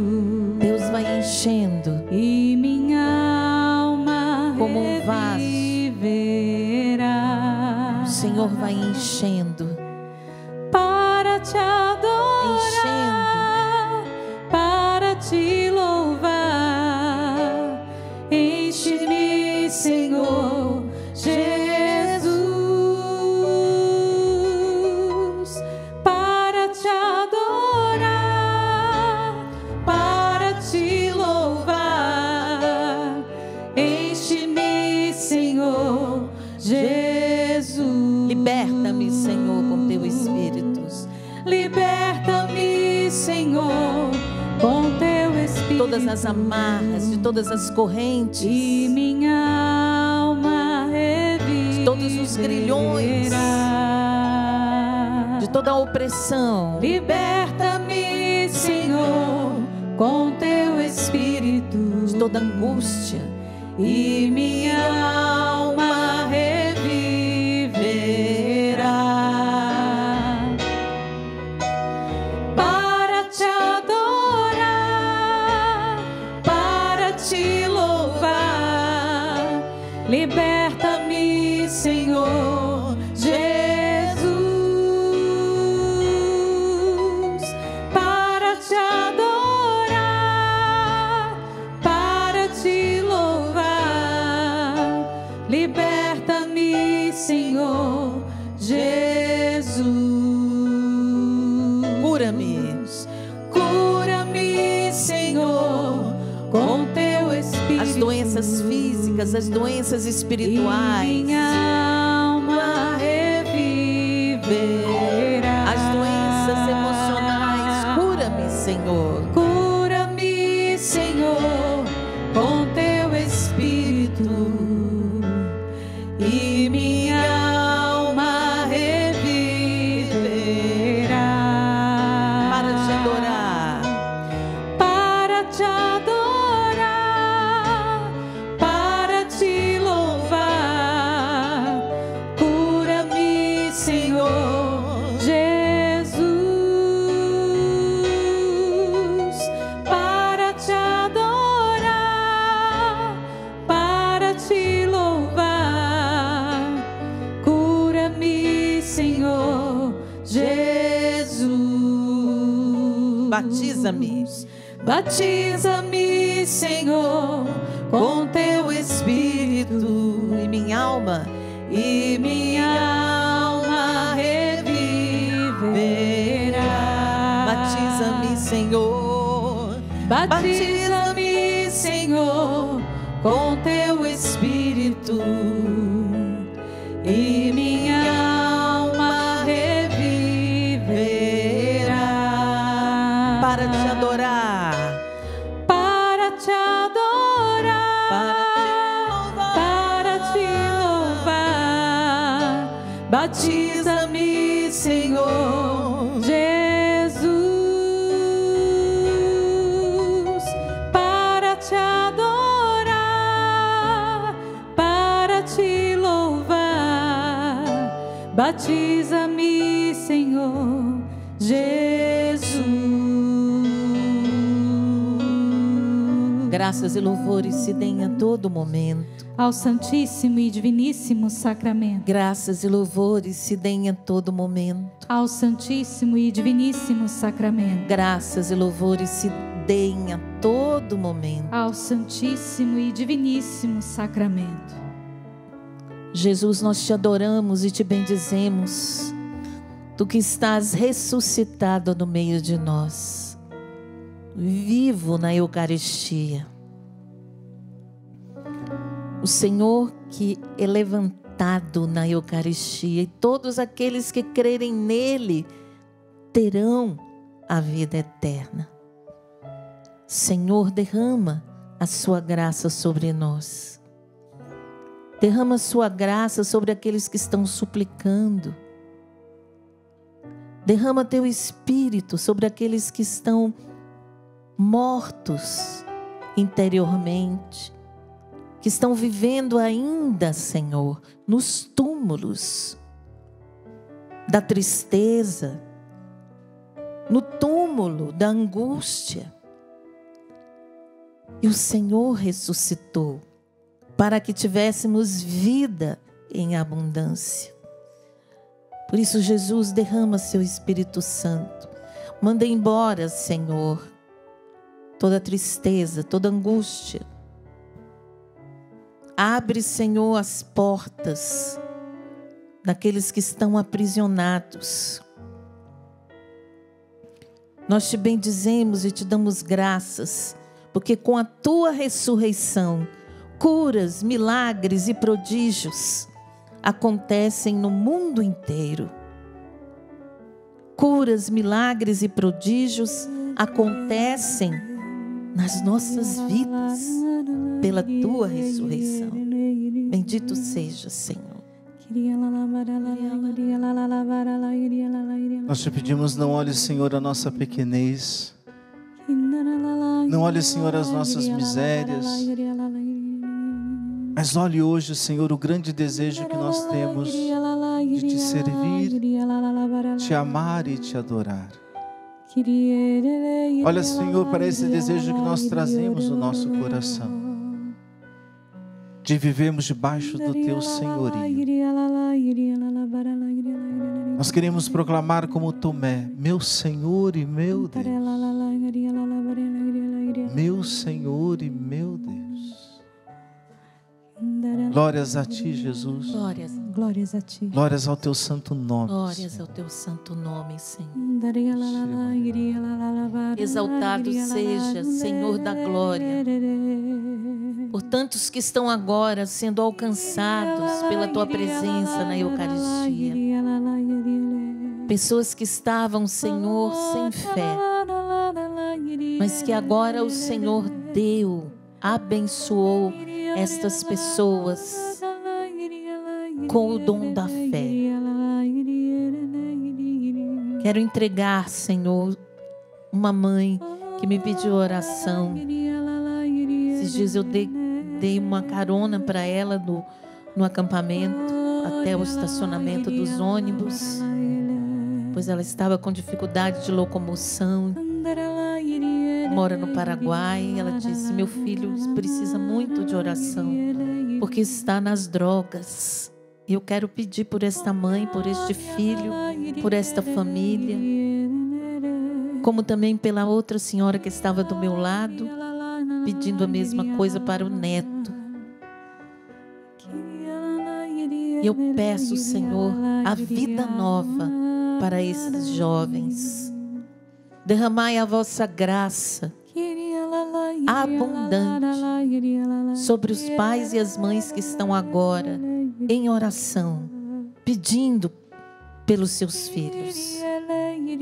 Deus vai enchendo. E minha alma Como um vaso, reviverá. o Senhor vai enchendo. Para te adorar, Senhor, com teu Espírito. Todas as amarras, de todas as correntes, e minha alma reviverá. de todos os grilhões, de toda a opressão. Liberta-me, Senhor, com teu Espírito. De toda angústia, e minha alma reviverá para te adorar, para te louvar. Liberta-me, Senhor Jesus, para te adorar, para te louvar. Liberta-me, Senhor Jesus. cura-me. Cura-me, Senhor, com teu Espírito. As doenças físicas, as doenças E espirituais, minha alma reviverá. as doenças emocionais. Cura-me, Senhor. Cura-me, Senhor, com teu Espírito. E minha alma reviverá Para te adorar, para te adorar, para te louvar. Cura-me, Senhor Jesus, para te adorar, para te louvar. Cura-me, Senhor Jesus. batiza-me. Batiza-me, Senhor, com teu Espírito. E minha alma, E minha alma reviverá. batiza-me, Senhor. Batiza-me, Senhor, com teu Espírito. E minha alma reviverá Para te adorar, para te adorar, para te louvar. Batiza-me, Senhor Jesus, para te adorar, para te louvar. Batiza-me, Senhor Jesus. graças e louvores se deem a todo momento. Ao Santíssimo e Diviníssimo Sacramento. Graças e louvores se deem a todo momento. Ao Santíssimo e Diviníssimo Sacramento. Graças e louvores se deem a todo momento. Ao Santíssimo e Diviníssimo Sacramento. Jesus, nós te adoramos e te bendizemos. Tu que estás ressuscitado no meio de nós, vivo na Eucaristia. O Senhor que é levantado na Eucaristia, e todos aqueles que crerem nele terão a vida eterna. Senhor, derrama a sua graça sobre nós. Derrama a sua graça sobre aqueles que estão suplicando. Derrama teu Espírito sobre aqueles que estão mortos interiormente, que estão vivendo ainda, Senhor, nos túmulos da tristeza, no túmulo da angústia. E o Senhor ressuscitou para que tivéssemos vida em abundância. Por isso, Jesus, derrama seu Espírito Santo. Manda embora, Senhor, toda tristeza, toda angústia. Abre, Senhor, as portas daqueles que estão aprisionados. Nós te bendizemos e te damos graças, porque com a tua ressurreição, curas, milagres e prodígios acontecem no mundo inteiro. curas, milagres e prodígios acontecem nas nossas vidas pela tua ressurreição. Bendito seja, Senhor. Nós te pedimos, não olhe, Senhor, a nossa pequenez. Não olhe, Senhor, as nossas misérias. Mas olhe hoje, Senhor, o grande desejo que nós temos de te servir, te amar e te adorar. Olha, Senhor, para esse desejo que nós trazemos no nosso coração, de vivermos debaixo do teu senhorio. Nós queremos proclamar como Tomé, meu Senhor e meu Deus. Meu Senhor e meu Deus. Glórias a ti, Jesus. Glórias a ti. Glórias ao teu santo nome. Glórias ao teu santo nome, Senhor. Exaltado seja, Senhor da glória, por tantos que estão agora sendo alcançados pela tua presença na Eucaristia. Pessoas que estavam, Senhor, sem fé, mas que agora o Senhor deu, abençoou estas pessoas com o dom da fé. Quero entregar, Senhor, uma mãe que me pediu oração. Esses dias eu dei uma carona para ela no acampamento, até o estacionamento dos ônibus, pois ela estava com dificuldade de locomoção. Mora no Paraguai. Ela disse: meu filho precisa muito de oração, porque está nas drogas. Eu quero pedir por esta mãe, por este filho, por esta família, como também pela outra senhora que estava do meu lado, pedindo a mesma coisa para o neto. Eu peço, Senhor, a vida nova para esses jovens. Derramai a vossa graça abundante sobre os pais e as mães que estão agora em oração, pedindo pelos seus filhos.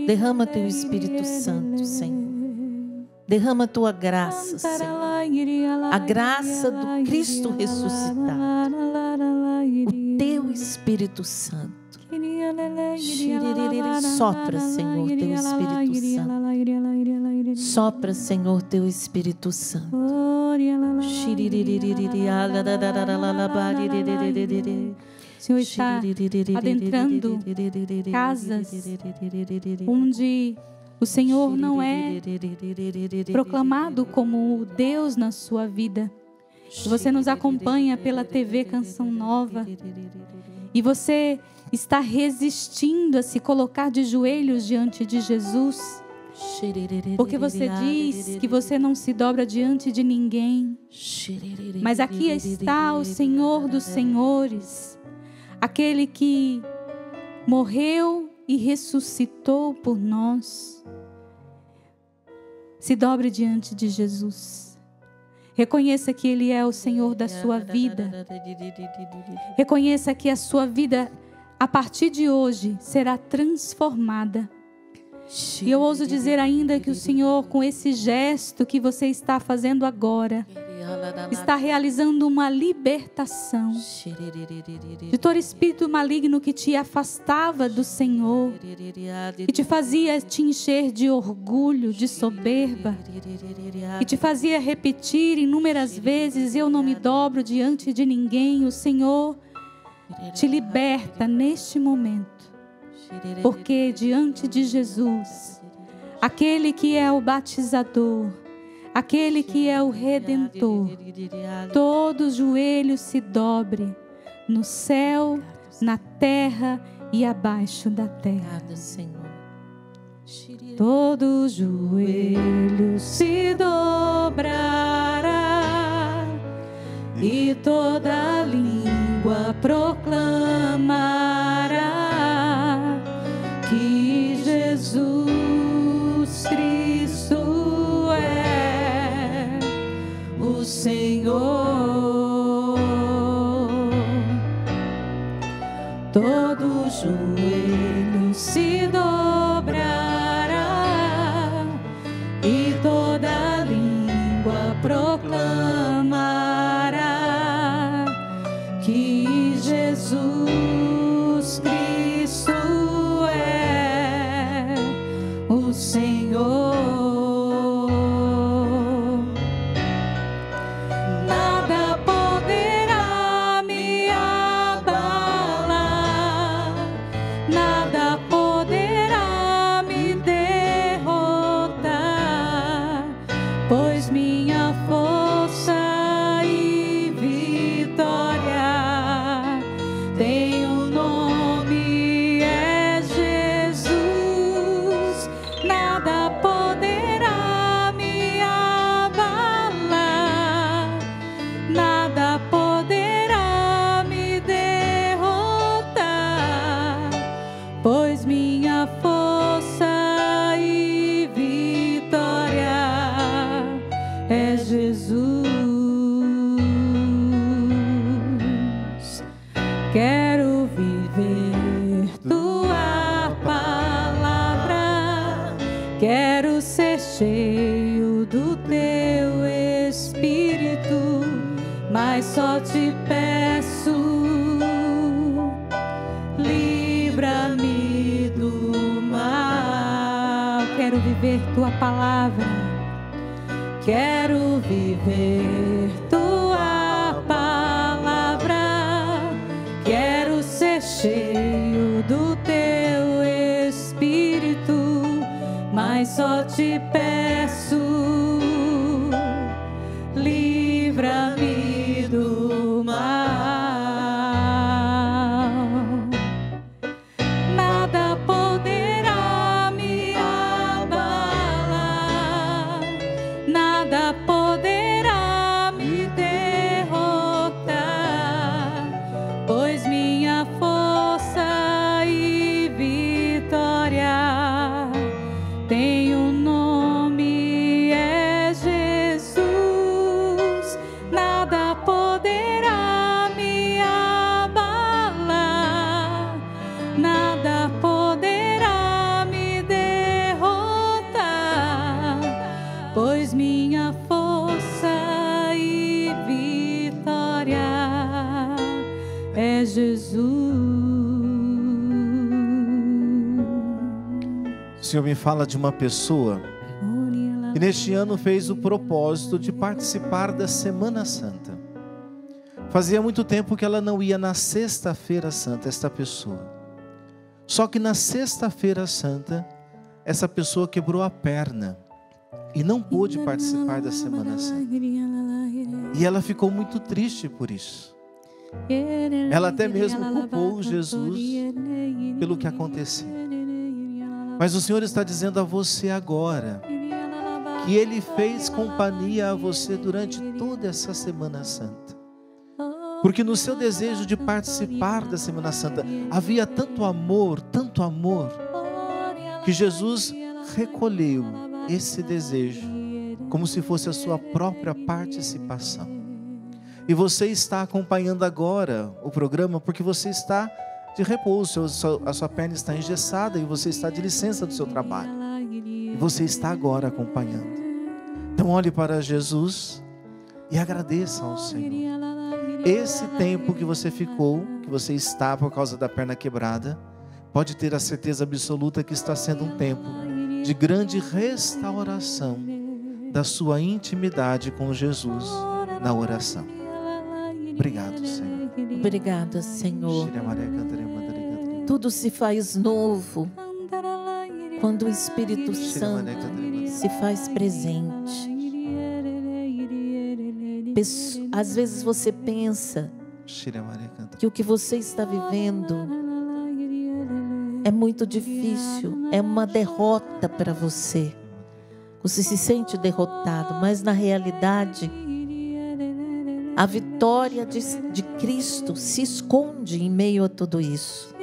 Derrama teu Espírito Santo, Senhor. Derrama tua graça, Senhor. A graça do Cristo ressuscitado. O teu Espírito Santo. Sopra, Senhor, teu Espírito Santo. Sopra, Senhor, teu Espírito Santo. O Senhor está adentrando casas onde o Senhor não é proclamado como o Deus na sua vida. Você nos acompanha pela TV Canção Nova e você está resistindo a se colocar de joelhos diante de Jesus, porque você diz que você não se dobra diante de ninguém. Mas aqui está o Senhor dos Senhores, aquele que morreu e ressuscitou por nós. Se dobre diante de Jesus. Reconheça que Ele é o Senhor da sua vida. Reconheça que a sua vida, a partir de hoje, será transformada. E eu ouso dizer ainda que o Senhor, com esse gesto que você está fazendo agora, está realizando uma libertação de todo espírito maligno que te afastava do Senhor, que te fazia te encher de orgulho, de soberba, que te fazia repetir inúmeras vezes: eu não me dobro diante de ninguém. O Senhor te liberta neste momento, porque diante de Jesus, aquele que é o batizador, aquele que é o Redentor, todo joelho se dobre, no céu, na terra e abaixo da terra. Todo joelho se dobrará e toda língua proclamará que Jesus Cristo é o Senhor. Todo joelho se dobrará e toda língua proclamará que Jesus Cristo é o Senhor. Nada poderá me abalar, nada poderá me derrotar, pois minha força e vitória tem um nome, é Jesus. Nada poderá me abalar, nada poderá me derrotar, pois minha força e vitória é Jesus. Quero viver tua palavra, quero ser cheio do teu Espírito, mas só te peço, livra-me do mal. Quero viver tua palavra, quero viver tua palavra, quero ser cheio do teu Espírito, mas só te peço, livra-me do mal. Nada poderá me abalar, nada poderá me derrotar, pois minha força e vitória tem um nome, é Jesus. Nada poderá me abalar, nada poderá me derrotar, pois minha força e vitória é Jesus. O Senhor me fala de uma pessoa que neste ano fez o propósito de participar da Semana Santa. Fazia muito tempo que ela não ia na Sexta-feira Santa, esta pessoa. Só que na Sexta-feira Santa, essa pessoa quebrou a perna e não pôde participar da Semana Santa. E ela ficou muito triste por isso. Ela até mesmo culpou Jesus pelo que aconteceu. Mas o Senhor está dizendo a você agora que Ele fez companhia a você durante toda essa Semana Santa. Porque no seu desejo de participar da Semana Santa havia tanto amor, que Jesus recolheu esse desejo como se fosse a sua própria participação. E você está acompanhando agora o programa porque você está de repouso, a sua perna está engessada e você está de licença do seu trabalho. E você está agora acompanhando. Então olhe para Jesus e agradeça ao Senhor. Esse tempo que você ficou, que você está por causa da perna quebrada, pode ter a certeza absoluta que está sendo um tempo de grande restauração da sua intimidade com Jesus na oração. Obrigado, Senhor. Obrigada, Senhor. Tudo se faz novo quando o Espírito Santo se faz presente. Às vezes você pensa que o que você está vivendo é muito difícil, é uma derrota para você. Você se sente derrotado, mas na realidade a vitória de Cristo se esconde em meio a tudo isso.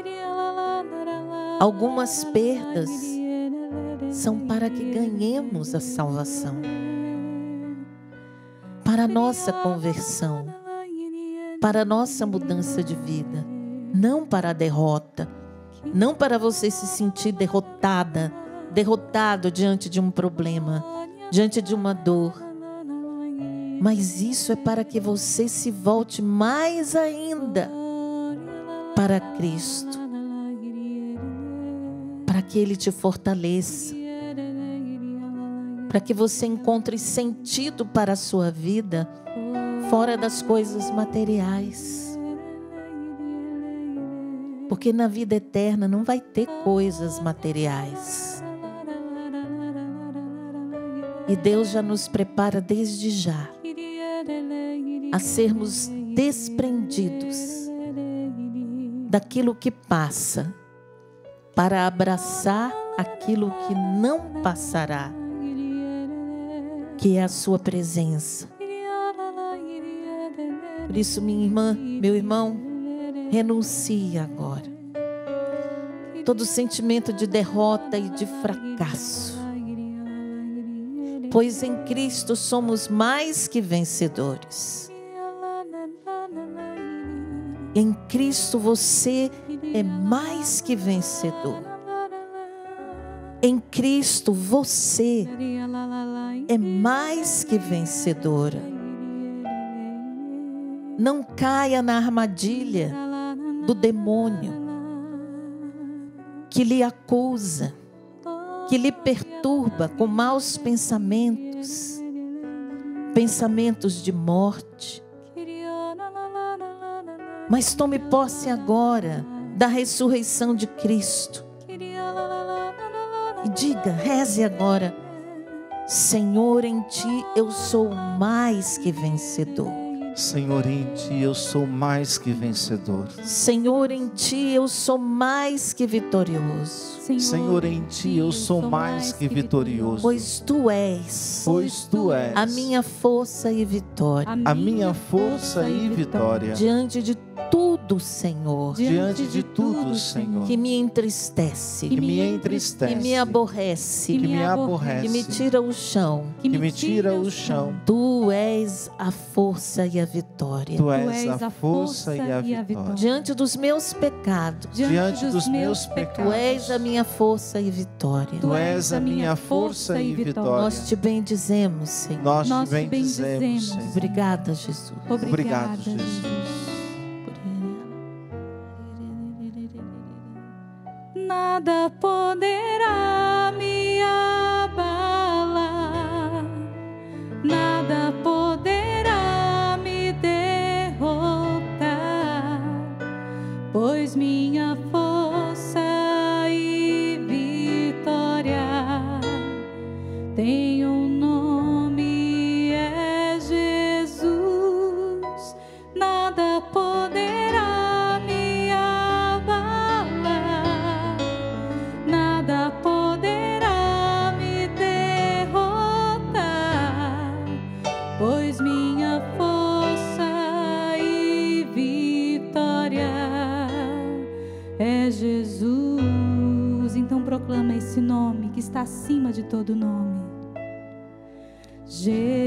Algumas perdas são para que ganhemos a salvação, para a nossa conversão, para a nossa mudança de vida, não para a derrota, não para você se sentir derrotada derrotado diante de um problema, diante de uma dor. Mas isso é para que você se volte mais ainda para Cristo, para que Ele te fortaleça, para que você encontre sentido para a sua vida fora das coisas materiais. Porque na vida eterna não vai ter coisas materiais. E Deus já nos prepara desde já a sermos desprendidos daquilo que passa, para abraçar aquilo que não passará, que é a sua presença. Por isso, minha irmã, meu irmão, renuncie agora todo sentimento de derrota e de fracasso, pois em Cristo somos mais que vencedores. Em Cristo você é mais que vencedor. Em Cristo você é mais que vencedora. Não caia na armadilha do demônio que lhe acusa, que lhe perturba com maus pensamentos, pensamentos de morte. Mas tome posse agora da ressurreição de Cristo. E diga, reze agora: Senhor, em Ti eu sou mais que vencedor. Senhor, em Ti eu sou mais que vencedor. Senhor, em Ti eu sou mais que vitorioso. Senhor, em Ti eu sou mais que vitorioso. Pois Tu és a minha força e vitória. A minha força e vitória. Diante de tudo, Senhor. Diante de tudo, Senhor. Que me entristece. Que me entristece. Que me aborrece. Que me aborrece. Que me tira o chão. Que me tira o chão. Tu és a força e a vitória. Tu és a força e a vitória. Diante dos meus pecados. Diante dos meus pecados. Tu és a minha força e vitória. Tu és a minha força e vitória. Nós te bendizemos, Senhor. Nós te bendizemos, Senhor. Obrigada, Jesus. Obrigado, Jesus. Nada poderá me abalar, nada poderá me derrotar, pois minha força e vitória tem um nome, é Jesus. Nada poderá me abalar, nada poderá me derrotar, pois minha força e vitória é Jesus. Então proclama esse nome que está acima de todo nome. Jesus.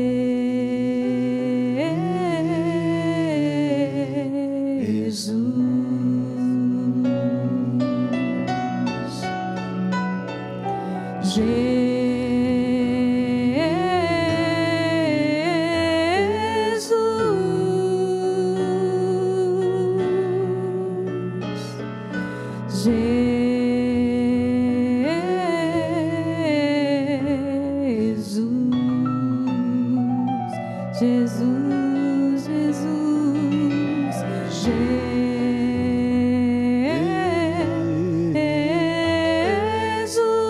Jesus, Jesus, Jesus,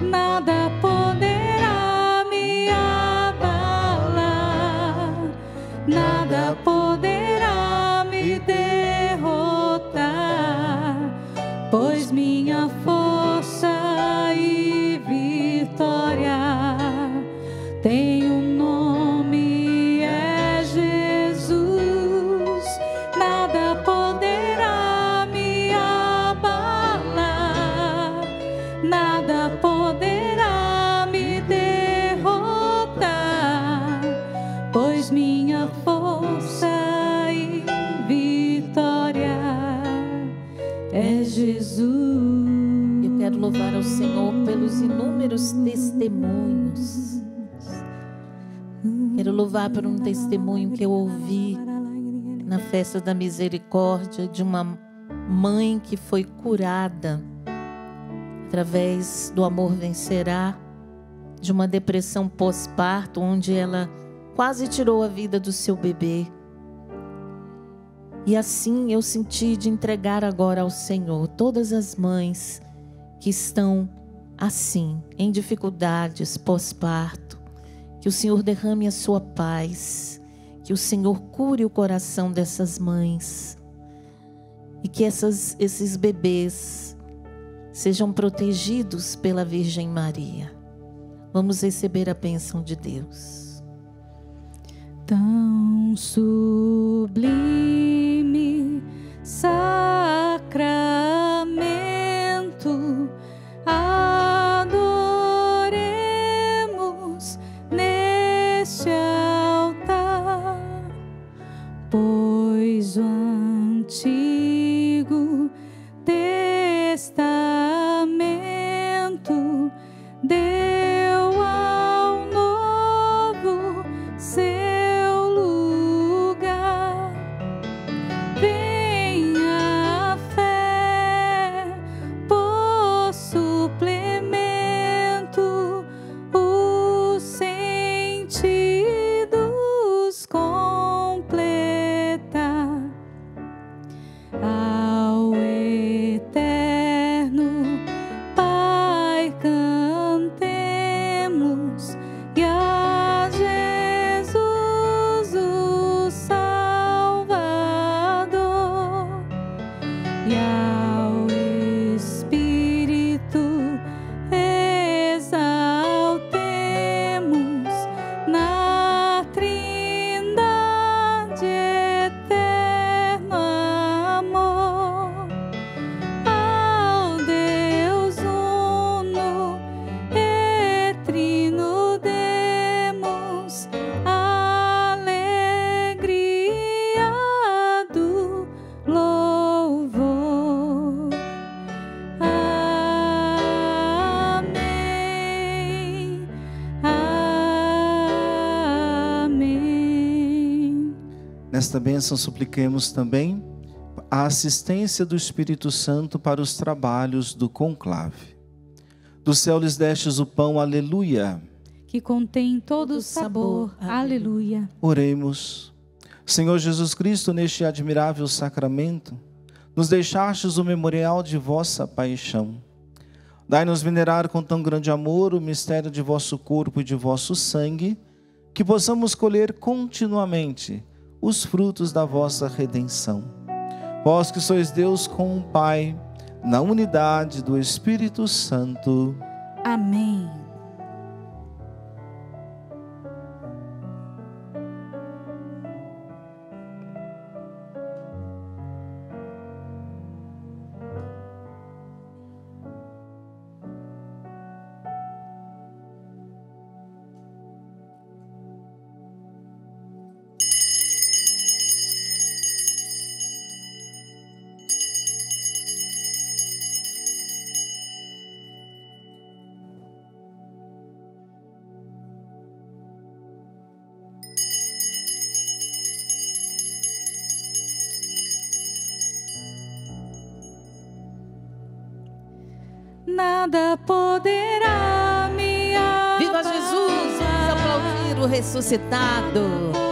nada poderá me abalar, nada poderá me derrotar, pois minha força e vitória tem um nome, é Jesus. Nada poderá me abalar, nada poderá me derrotar, pois minha força e vitória é Jesus. louvar ao Senhor pelos inúmeros testemunhos. Quero louvar por um testemunho que eu ouvi na festa da misericórdia de uma mãe que foi curada através do Amor Vencerá, de uma depressão pós-parto, onde ela quase tirou a vida do seu bebê. E assim eu senti de entregar agora ao Senhor todas as mães que estão assim, em dificuldades pós-parto. Que o Senhor derrame a sua paz, que o Senhor cure o coração dessas mães e que esses bebês sejam protegidos pela Virgem Maria. Vamos receber a bênção de Deus. Tão sublime sacramento, adoremos neste altar, pois o Antigo Testamento deu ao Novo seu lugar. Venha a fé por suplemento, os sentidos completa. Ao eterno Pai cantemos, e a Jesus o Salvador, e ao Espírito exaltemos na Trindade eterno amor. Ao Deus uno e trino demos alegria do louvor. Amém. Amém. Nesta bênção supliquemos também a assistência do Espírito Santo para os trabalhos do conclave. Do céu lhes destes o pão, aleluia. Que contém todo o sabor, aleluia. Oremos. Senhor Jesus Cristo, neste admirável sacramento, nos deixastes o memorial de vossa paixão. Dai-nos venerar com tão grande amor o mistério de vosso corpo e de vosso sangue, que possamos colher continuamente os frutos da vossa redenção. Vós que sois Deus com o Pai, na unidade do Espírito Santo. Amém. Nada poderá me abalar. Viva Jesus! Vamos aplaudir o ressuscitado.